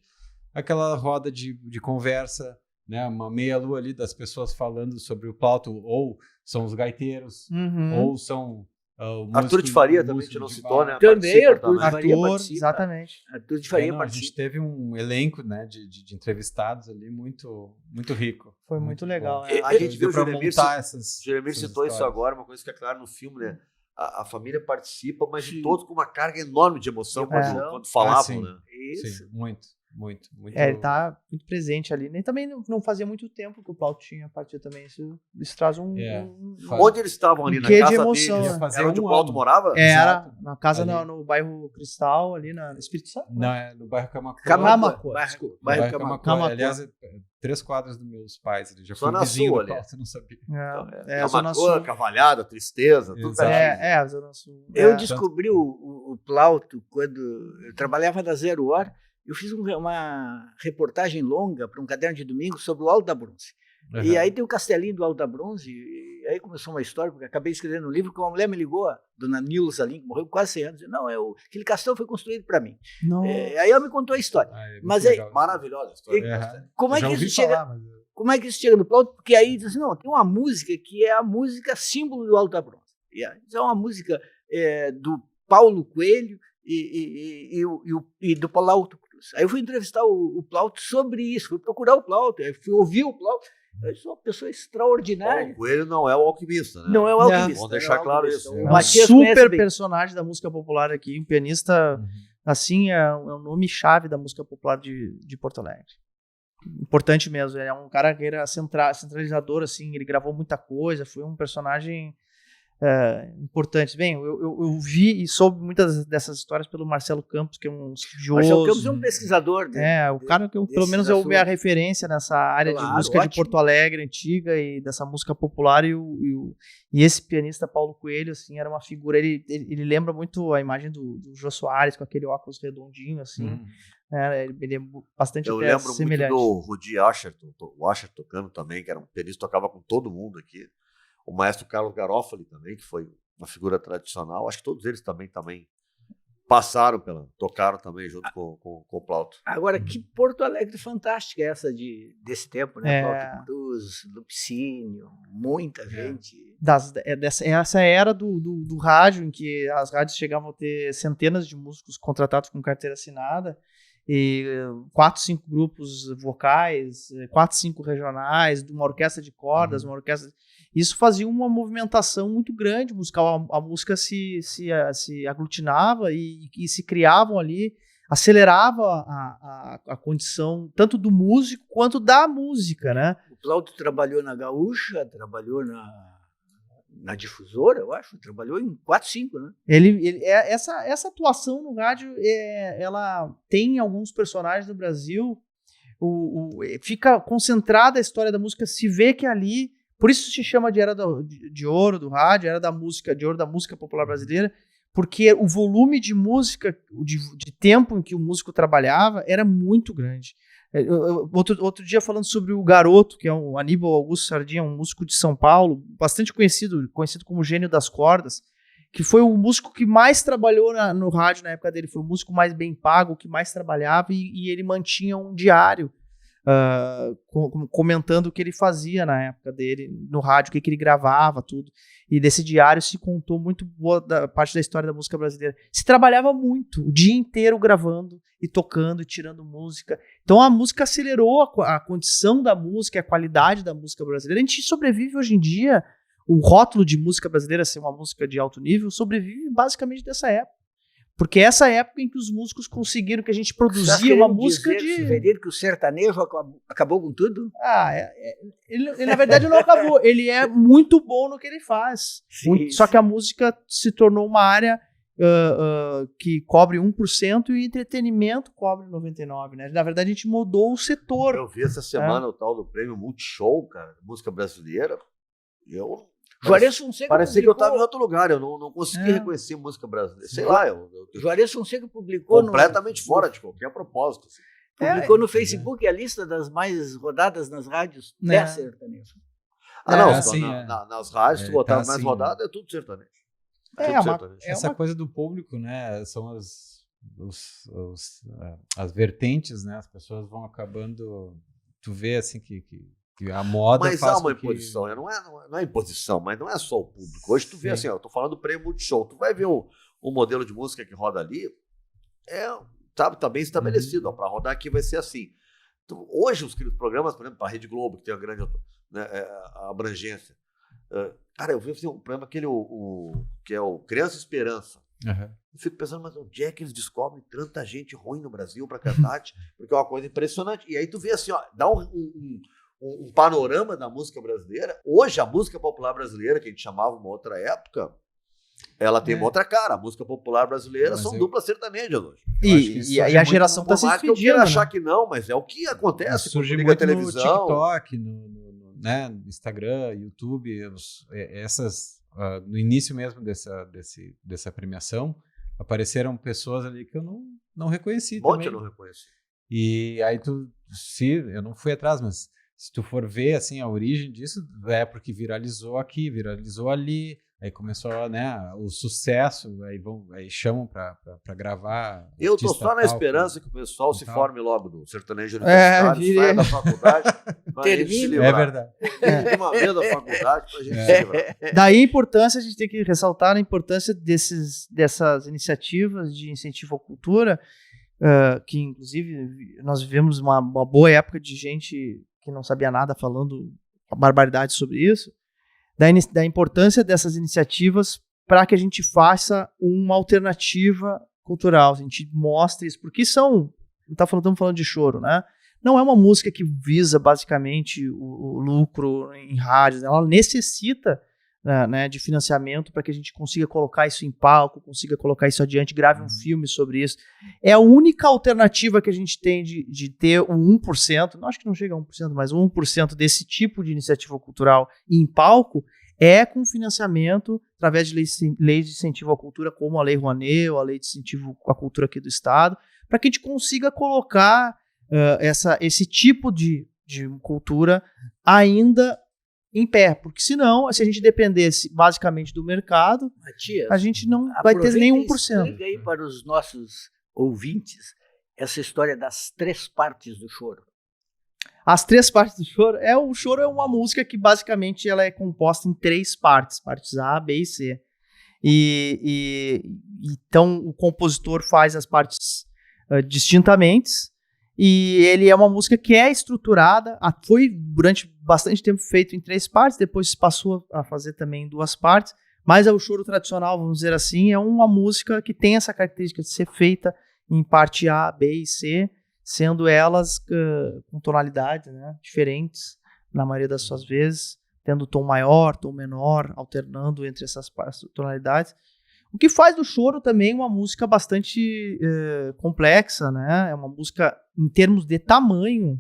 Aquela roda de conversa, né? Uma meia-lua ali das pessoas falando sobre o Plauto, ou são os gaiteiros, Uhum. ou são Arthur de Faria também, a gente não citou, né? Também, Participa Arthur de também. Faria Arthur, participa. exatamente. Arthur de Faria a gente participa. teve um elenco, né, de entrevistados ali muito, muito rico. Foi muito bom. legal. A gente viu Deu o pra Jeremir, montar essas Jeremir citou isso histórias. agora, uma coisa que é clara no filme, né? A família participa, mas Sim. todos com uma carga enorme de emoção Emoção. quando falavam, sim. né? Isso. Sim, muito. Ele tá muito presente ali. E também não fazia muito tempo que o Plauto tinha partido também. Isso traz um... Onde eles estavam ali? Um Na quê de casa emoção, deles? né? Fazer Era onde o um Plauto ano. morava? Era na casa Ali. no bairro Cristal, ali na Espírito Santo. Não, é no bairro Camacuã. Camacuã, Bairro- desculpa. bairro Bairro Camacuã. Camacuã. Aliás, 3 quadras dos meus pais. Ele já Só foi na vizinho sua do ali. Plauto, você não sabia. A Zona Camacuã, Sul. Cavalhada, Tristeza, tudo Exato. pertinho. A Zona Sul. Eu descobri o Plauto quando eu trabalhava na Zero Hora. Eu fiz uma reportagem longa para um caderno de domingo sobre o Alto da Bronze. E aí tem o castelinho do Alto da Bronze, e aí começou uma história, porque acabei escrevendo um livro que uma mulher me ligou, a dona Nilza Link, que morreu com quase 100 anos, disse, não, aquele castelo foi construído para mim. Não. Aí ela me contou a história. Mas Maravilhosa a história. Como é já que ouvi isso chega? falar, mas... Como é que isso chega no Plauto? Porque aí diz assim, não, tem uma música que é a música símbolo do Alto da Bronze. E é uma música do Paulo Coelho e do Plauto Cruz. Aí eu fui entrevistar o Plauto sobre isso, fui procurar o Plauto, aí fui ouvir o Plauto. Eu sou uma pessoa extraordinária. O Coelho não é o alquimista, né? Não é o alquimista. Vamos deixar claro isso. O É um Matias conhece super bem. personagem da música popular aqui, um pianista, assim, é um nome-chave da música popular de Porto Alegre. Importante mesmo, ele é um cara que era centralizador, assim, ele gravou muita coisa, foi um personagem importante. Bem, eu vi e soube muitas dessas histórias pelo Marcelo Campos, que é um estudioso. Marcelo Campos é um pesquisador. O cara que pelo menos eu vi a referência nessa área de música de Porto Alegre antiga e dessa música popular, e esse pianista Paulo Coelho, assim, era uma figura, ele lembra muito a imagem do Jô Soares, com aquele óculos redondinho, assim, ele é bastante Eu até lembro semelhante. muito do Rudi Asherton, o Asher tocando também, que era um pianista que tocava com todo mundo aqui. O maestro Carlos Garofoli também, que foi uma figura tradicional. Acho que todos eles também tocaram também junto com o Plauto. Agora, que Porto Alegre fantástica é essa desse tempo, né? Plauto Cruz, Lupicínio, muita gente. Essa era do rádio, em que as rádios chegavam a ter centenas de músicos contratados com carteira assinada, e 4, 5 grupos vocais, 4, 5 regionais, uma orquestra de cordas, uma orquestra... Isso fazia uma movimentação muito grande musical, a música se aglutinava e se criavam ali, acelerava a condição tanto do músico quanto da música, né? O Plauto trabalhou na Gaúcha, trabalhou na Difusora, eu acho, trabalhou em 4, 5, né? Essa atuação no rádio, ela tem alguns personagens do Brasil, fica concentrada a história da música, se vê que ali, por isso se chama de Era de Ouro do rádio, Era de Ouro da música popular brasileira, porque o volume de música, de tempo em que o músico trabalhava, era muito grande. Outro dia falando sobre o Garoto, que é o Aníbal Augusto Sardinha, um músico de São Paulo, bastante conhecido como gênio das cordas, que foi o músico que mais trabalhou no rádio na época dele, foi o músico mais bem pago, que mais trabalhava, e ele mantinha um diário comentando o que ele fazia na época dele, no rádio, o que ele gravava, tudo. E desse diário se contou muito boa parte da história da música brasileira. Se trabalhava muito, o dia inteiro gravando e tocando e tirando música. Então a música acelerou a condição da música, a qualidade da música brasileira. A gente sobrevive hoje em dia, o rótulo de música brasileira ser uma música de alto nível, sobrevive basicamente dessa época. Porque essa época em que os músicos conseguiram, que a gente produzia uma música de... Dizer que o sertanejo acabou com tudo? Ele na verdade não acabou. Ele é muito bom no que ele faz. Só que a música se tornou uma área que cobre 1% e o entretenimento cobre 99%. Né? Na verdade, a gente mudou o setor. Eu vi essa semana o tal do prêmio Multishow, cara, música brasileira. Juarez Fonseca parecia que eu estava em outro lugar, eu não consegui reconhecer música brasileira. Sei lá, Juarez Fonseca publicou completamente fora de qualquer propósito. Assim. Publicou no Facebook a lista das mais rodadas nas rádios sertanejo. Nas rádios, tu botar mais rodada, é tudo sertanejo. Essa coisa do público, né? São as vertentes, né? As pessoas vão acabando. Tu vê assim que a moda mas há uma imposição, não é imposição, mas não é só o público. Hoje tu vê assim, eu tô falando do prêmio Multishow, tu vai ver o modelo de música que roda ali, tá bem estabelecido, para rodar aqui vai ser assim. Então, hoje os programas, por exemplo, para a Rede Globo, que tem uma grande abrangência, cara, eu vi assim, um programa que é o Criança Esperança. Eu fico pensando, mas onde é que eles descobrem tanta gente ruim no Brasil para cantar? Porque é uma coisa impressionante. E aí tu vê assim, dá um panorama da música brasileira. Hoje, a música popular brasileira, que a gente chamava uma outra época, ela tem uma outra cara. A música popular brasileira são duplas sertanejas hoje. E a geração está se despedindo. Eu quero achar que não, mas é o que acontece. Surge muito televisão. No TikTok, no Instagram, YouTube, no início mesmo dessa premiação, apareceram pessoas ali que eu não reconheci também. Eu não reconheci. E aí eu não fui atrás, mas se tu for ver assim a origem disso, é porque viralizou aqui, viralizou ali, aí começou, né, o sucesso, aí chamam para gravar. Eu tô só na esperança que o pessoal se forme logo do sertanejo universitário, saia da faculdade, termine. É verdade. Uma vez da faculdade pra gente se livrar. Daí a importância, a gente tem que ressaltar a importância dessas iniciativas de incentivo à cultura, que inclusive nós vivemos uma boa época de gente que não sabia nada falando barbaridade sobre isso, da importância dessas iniciativas para que a gente faça uma alternativa cultural, a gente mostre isso, porque estamos falando de choro, né? Não é uma música que visa basicamente o lucro em rádios, ela necessita de financiamento para que a gente consiga colocar isso em palco, consiga colocar isso adiante, grave um filme sobre isso. É a única alternativa que a gente tem de ter o 1%, não acho que não chega a 1%, mas 1% desse tipo de iniciativa cultural em palco é com financiamento através de leis de incentivo à cultura, como a Lei Rouanet, ou a Lei de Incentivo à Cultura aqui do Estado, para que a gente consiga colocar esse tipo de cultura ainda em pé, porque senão, se a gente dependesse basicamente do mercado, Matias, a gente não vai ter nem 1%. Explica aí para os nossos ouvintes essa história das 3 partes do choro. As 3 partes do choro, o choro é uma música que basicamente ela é composta em 3 partes A, B e C. Então o compositor faz as partes distintamente. E ele é uma música que é estruturada, foi durante bastante tempo feito em 3 partes, depois passou a fazer também em 2 partes, mas o choro tradicional, vamos dizer assim, é uma música que tem essa característica de ser feita em parte A, B e C, sendo elas com tonalidades, né, diferentes, na maioria das suas vezes, tendo tom maior, tom menor, alternando entre essas tonalidades. O que faz do choro também uma música bastante complexa, né? É uma música, em termos de tamanho,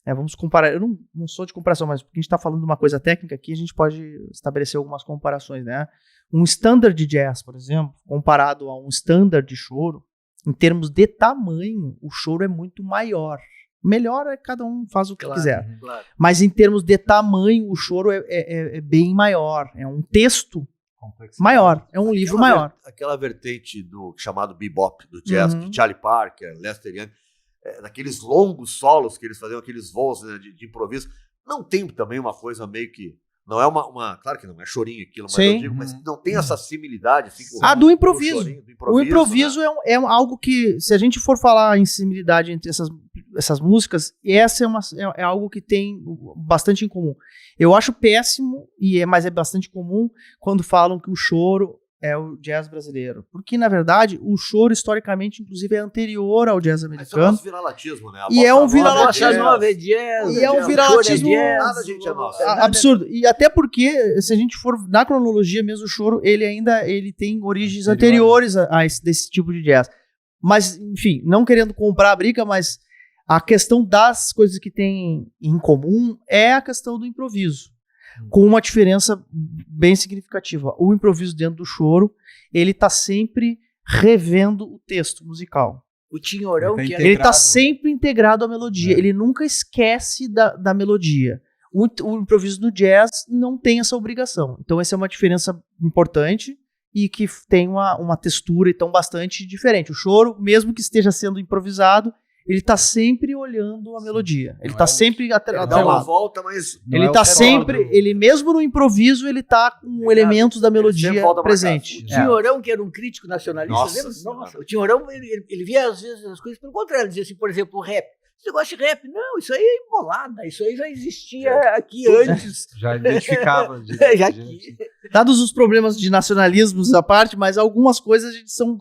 vamos comparar, eu não sou de comparação, mas porque a gente está falando de uma coisa técnica aqui, a gente pode estabelecer algumas comparações, né? Um standard de jazz, por exemplo, comparado a um standard de choro, em termos de tamanho, o choro é muito maior. Melhor é cada um faz o que quiser. Claro. Mas em termos de tamanho, o choro é bem maior. É um texto maior, é um livro maior. Aquela vertente do chamado bebop, do jazz, de Charlie Parker, Lester Young, daqueles longos solos que eles faziam, aqueles voos, né, de improviso. Não tem também uma coisa meio que... Não é claro que não é chorinho aquilo, mas Sim. eu digo, mas não tem essa similidade. Assim, Do improviso. chorinho, do O improviso né? é algo que, se a gente for falar em similaridade entre essas músicas, essa é algo que tem bastante em comum. Eu acho péssimo, mas é bastante comum, quando falam que o choro é o jazz brasileiro. Porque, na verdade, o choro, historicamente, inclusive, é anterior ao jazz Mas é o americano. nosso viralatismo, né? A E é um bossa nova viralatismo. Bossa nova é jazz. E é um o viralatismo- choro é jazz, Nada, gente, é nosso. Absurdo. E até porque, se a gente for na cronologia mesmo, o choro, ele tem origens anteriores desse tipo de jazz. Mas, enfim, não querendo comprar a briga, mas a questão das coisas que tem em comum é a questão do improviso. Com uma diferença bem significativa. O improviso dentro do choro, ele tá sempre revendo o texto musical. O Tinhorão, que era... Ele tá sempre integrado à melodia. Ele nunca esquece da melodia. O improviso do jazz não tem essa obrigação. Então essa é uma diferença importante e que tem uma textura então bastante diferente. O choro, mesmo que esteja sendo improvisado, ele tá sempre olhando a melodia. Ele tá sempre Dá uma atrelado. volta, mas... Ele tá sempre, ele mesmo no improviso, ele tá com elementos da melodia volta pra presente. cá. O Tinhorão, que era um crítico nacionalista, Nossa lembra? Senhora. Nossa, o Tinhorão, ele via às vezes as coisas pelo contrário. Ele dizia assim, por exemplo, o rap. Você gosta de rap? Não, isso aí é embolada. Isso aí já existia aqui antes. Já identificava. Já aqui. Dados os problemas de nacionalismos à parte, mas algumas coisas são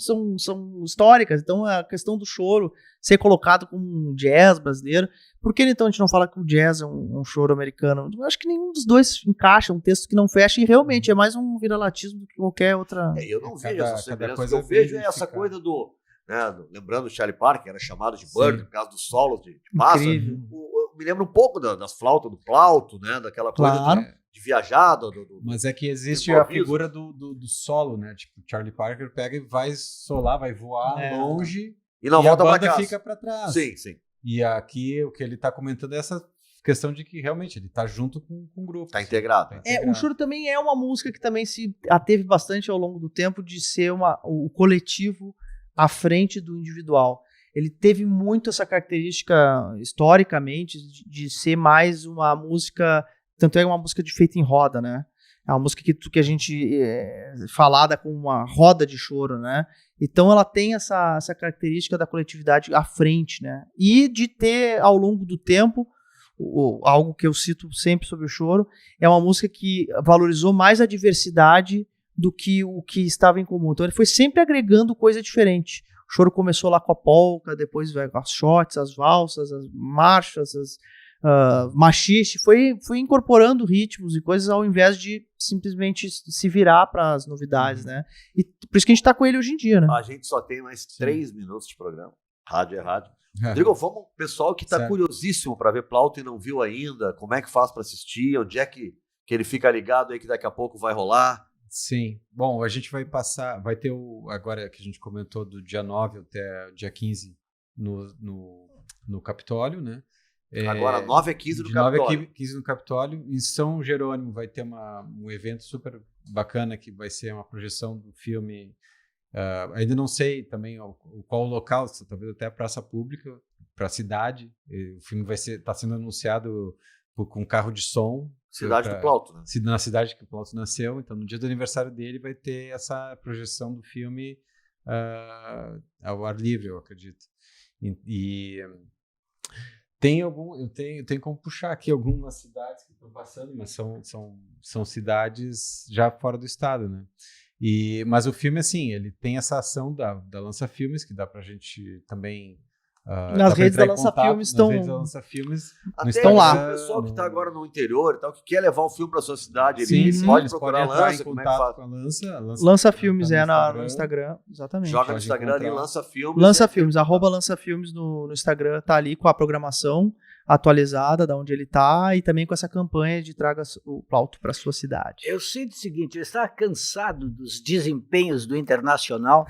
históricas. Então a questão do choro ser colocado como um jazz brasileiro. Por que então a gente não fala que o jazz é um choro americano? Eu acho que nenhum dos dois encaixa, um texto que não fecha, e realmente é mais um viralatismo do que qualquer outra. Eu não vejo Cada essa semelhança. coisa O que eu vejo é identificada. essa coisa lembrando o Charlie Parker, era chamado de Bird por causa dos solos de pássaro. Incrível. Me lembra um pouco das flautas do Plauto, né? Daquela coisa Claro. de viajar. Mas é que existe improviso. a figura do solo, né? Tipo, Charlie Parker pega e vai solar, vai voar longe E não e volta a pra banda casa. fica pra trás. Sim, sim. E aqui o que ele tá comentando é essa questão de que realmente ele tá junto com o grupo. Tá integrado. O choro também é uma música que também se ateve bastante ao longo do tempo de ser o coletivo à frente do individual. Ele teve muito essa característica, historicamente, de ser mais uma música, tanto é uma música feita em roda, né? É uma música que a gente falada com uma roda de choro, né? Então ela tem essa característica da coletividade à frente, né? E de ter, ao longo do tempo, algo que eu cito sempre sobre o choro, é uma música que valorizou mais a diversidade do que o que estava em comum. Então ele foi sempre agregando coisa diferente. O choro começou lá com a polca, depois vai com as shots, as valsas, as marchas, as machixe, foi incorporando ritmos e coisas ao invés de simplesmente se virar para as novidades, né? E por isso que a gente tá com ele hoje em dia, né? A gente só tem mais 3 minutos de programa. Rádio é rádio. É. Rodrigo, vamos, pessoal que tá Certo. curiosíssimo para ver Plauto e não viu ainda, como é que faz para assistir, onde é que ele fica ligado aí que daqui a pouco vai rolar. Sim. Bom, a gente vai vai ter agora que a gente comentou do dia 9 até o dia 15 no Capitólio, né? Agora 9h15 no de 9 Capitólio. a 15 no Capitólio. Em São Jerônimo vai ter um evento super bacana que vai ser uma projeção do filme. Ainda não sei também qual o local, talvez até a praça pública, para a cidade. O filme está sendo anunciado com carro de som. Cidade do Plauto, né? Na cidade que o Plauto nasceu. Então, no dia do aniversário dele, vai ter essa projeção do filme ao ar livre, eu acredito. Eu tenho como puxar aqui algumas cidades que estão passando, mas são cidades já fora do estado, né? Mas o filme, assim, ele tem essa ação da Lança Filmes, que dá pra gente também... Nas redes da Lança Filmes estão... Nas redes da Lança Filmes Até estão lá. O pessoal que está agora no interior e tal, que quer levar o filme para sua cidade, Sim, ele sim, pode eles procurar podem entrar Lança, em como é que contato faz? com a Lança. Lança Filmes tá no Instagram, exatamente. Joga no Pode Instagram e encontrar. Lança Filmes. Lança Filmes, @Lança Filmes no Instagram, tá ali com a programação atualizada, da onde ele tá, e também com essa campanha de traga o Plauto para sua cidade. Eu sinto o seguinte, eu estava cansado dos desempenhos do Internacional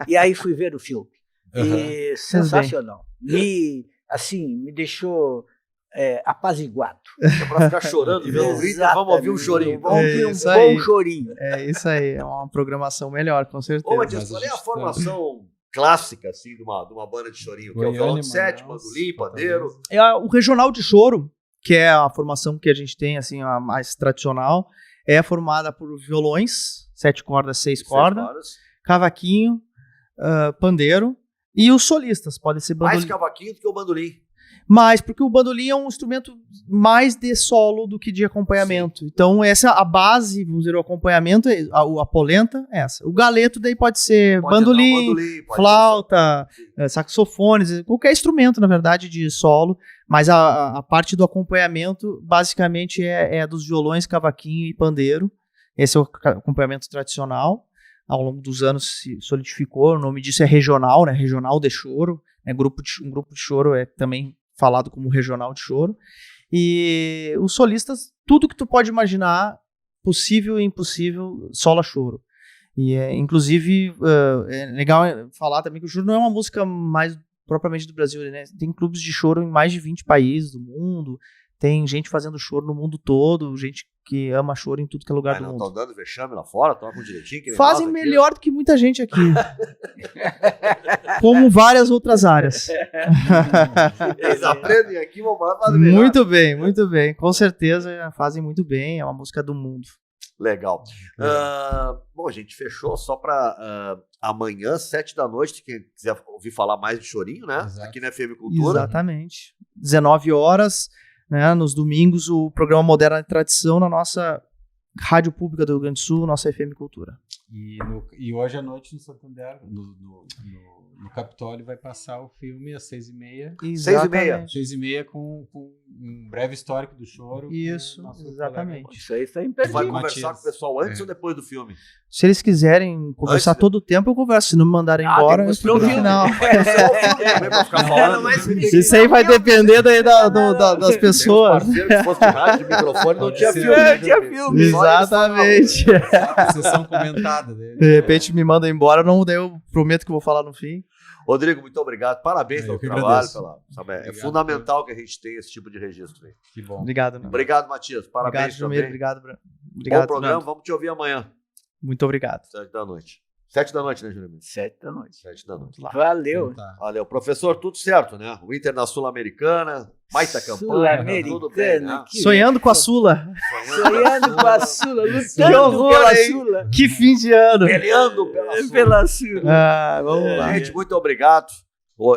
e aí fui ver o filme. E sensacional. Me deixou apaziguado. É pra ficar chorando e vendo o vídeo, vamos ouvir um chorinho. Vamos ouvir um isso bom aí. chorinho. É isso aí, é uma programação melhor, com certeza. Ô, Matias, Mas a qual é a gente formação clássica, assim, de uma banda de chorinho, que é o violão de sete, bandolim, pandeiro. É o regional de choro, que é a formação que a gente tem, assim, a mais tradicional, é formada por violões, 7 cordas, 6 cordas, cavaquinho, pandeiro, e os solistas, pode ser bandolim. Mais cavaquinho do que o bandolim. Mas porque o bandolim é um instrumento mais de solo do que de acompanhamento. Sim. Então, essa a base, vamos dizer, o acompanhamento, a polenta é essa. O galeto daí pode ser bandolim, flauta, saxofones, qualquer instrumento, na verdade, de solo. Mas a parte do acompanhamento, basicamente, é dos violões, cavaquinho e pandeiro. Esse é o acompanhamento tradicional. Ao longo dos anos se solidificou. O nome disso é regional, né? Regional de choro. Um grupo de choro é também falado como regional de choro. E os solistas, tudo que tu pode imaginar, possível e impossível, sola choro. E inclusive, é legal falar também que o choro não é uma música mais propriamente do Brasil, né? Tem clubes de choro em mais de 20 países do mundo, tem gente fazendo choro no mundo todo, gente que ama choro em tudo que é lugar do mundo. Estão dando vexame lá fora, tocam direitinho. Fazem melhor do que muita gente aqui. Como várias outras áreas. Eles aprendem aqui, vão fazer melhor. Muito bem. Com certeza fazem muito bem, é uma música do mundo. Legal. Bom, a gente fechou só para amanhã, 7 da noite, quem quiser ouvir falar mais de chorinho, né? Exato. Aqui na FM Cultura. Exatamente. 19 horas, né? Nos domingos, o programa Moderna de Tradição na nossa Rádio Pública do Rio Grande do Sul, nossa FM Cultura. E hoje à noite no Santander, no Capitólio, vai passar o filme às 6h30. 6h30 com um breve histórico do choro. Isso, exatamente. Isso aí está imperdível. Tu vai conversar com o pessoal antes ou depois do filme? Se eles quiserem conversar todo o tempo, eu converso. Se não me mandarem embora, eu fico no final. Isso aí vai depender daí das pessoas. Se fosse rádio, de microfone, não tinha filme. Exatamente. Sessão comentada. De repente me manda embora, daí eu prometo que eu vou falar no fim. Rodrigo, muito obrigado. Parabéns pelo trabalho. É fundamental que a gente tenha esse tipo de registro aí. Que bom. Obrigado. Obrigado, Matias. Parabéns também. Obrigado. Bom programa. Vamos te ouvir amanhã. Muito obrigado. 7 da noite. 7 da noite, né, Júlio? 7 da noite. 7 da noite. Valeu. Valeu. Professor, tudo certo, né? O Inter na Sul-Americana, baita campanha. Sul-Americana. Tudo bem, né? Sonhando com a Sula. Sonhando com a Sula. Lutando pela Sula. Que fim de ano. Peleando pela Sula. Vamos lá. Gente, muito obrigado.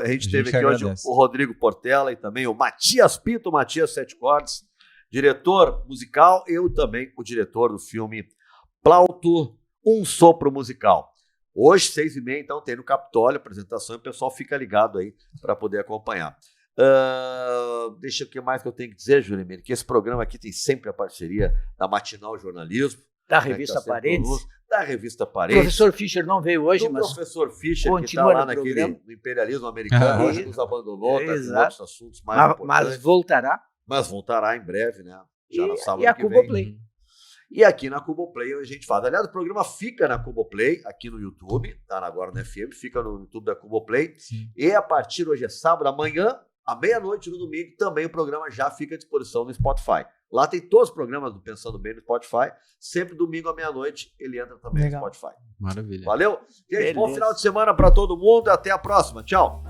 A gente teve aqui hoje o Rodrigo Portela e também o Matias Pinto, o Matias Sete Cordas, diretor musical, eu também o diretor do filme Plauto, um sopro musical. Hoje, 6h30, então, tem no Capitólio a apresentação e o pessoal fica ligado aí para poder acompanhar. Deixa o que mais que eu tenho que dizer, Júlio Mene, que esse programa aqui tem sempre a parceria da Matinal Jornalismo. Da revista Paredes. Da revista Paredes. O professor Fischer não veio hoje, mas o professor Fischer, que está lá no imperialismo americano, hoje nos abandonou, está com outros assuntos mais importantes. Mas voltará. Mas voltará em breve, né? Já na sábado e a Cuboplay. E aqui na Cuboplay a gente faz. Aliás, o programa fica na Cuboplay, aqui no YouTube, tá agora no FM, fica no YouTube da Cuboplay. Sim. E a partir hoje é sábado, amanhã, à meia-noite no domingo, também o programa já fica à disposição no Spotify. Lá tem todos os programas do Pensando Bem no Spotify. Sempre domingo à meia-noite ele entra também no Spotify. Maravilha. Valeu? Gente, bom final de semana para todo mundo. Até a próxima. Tchau.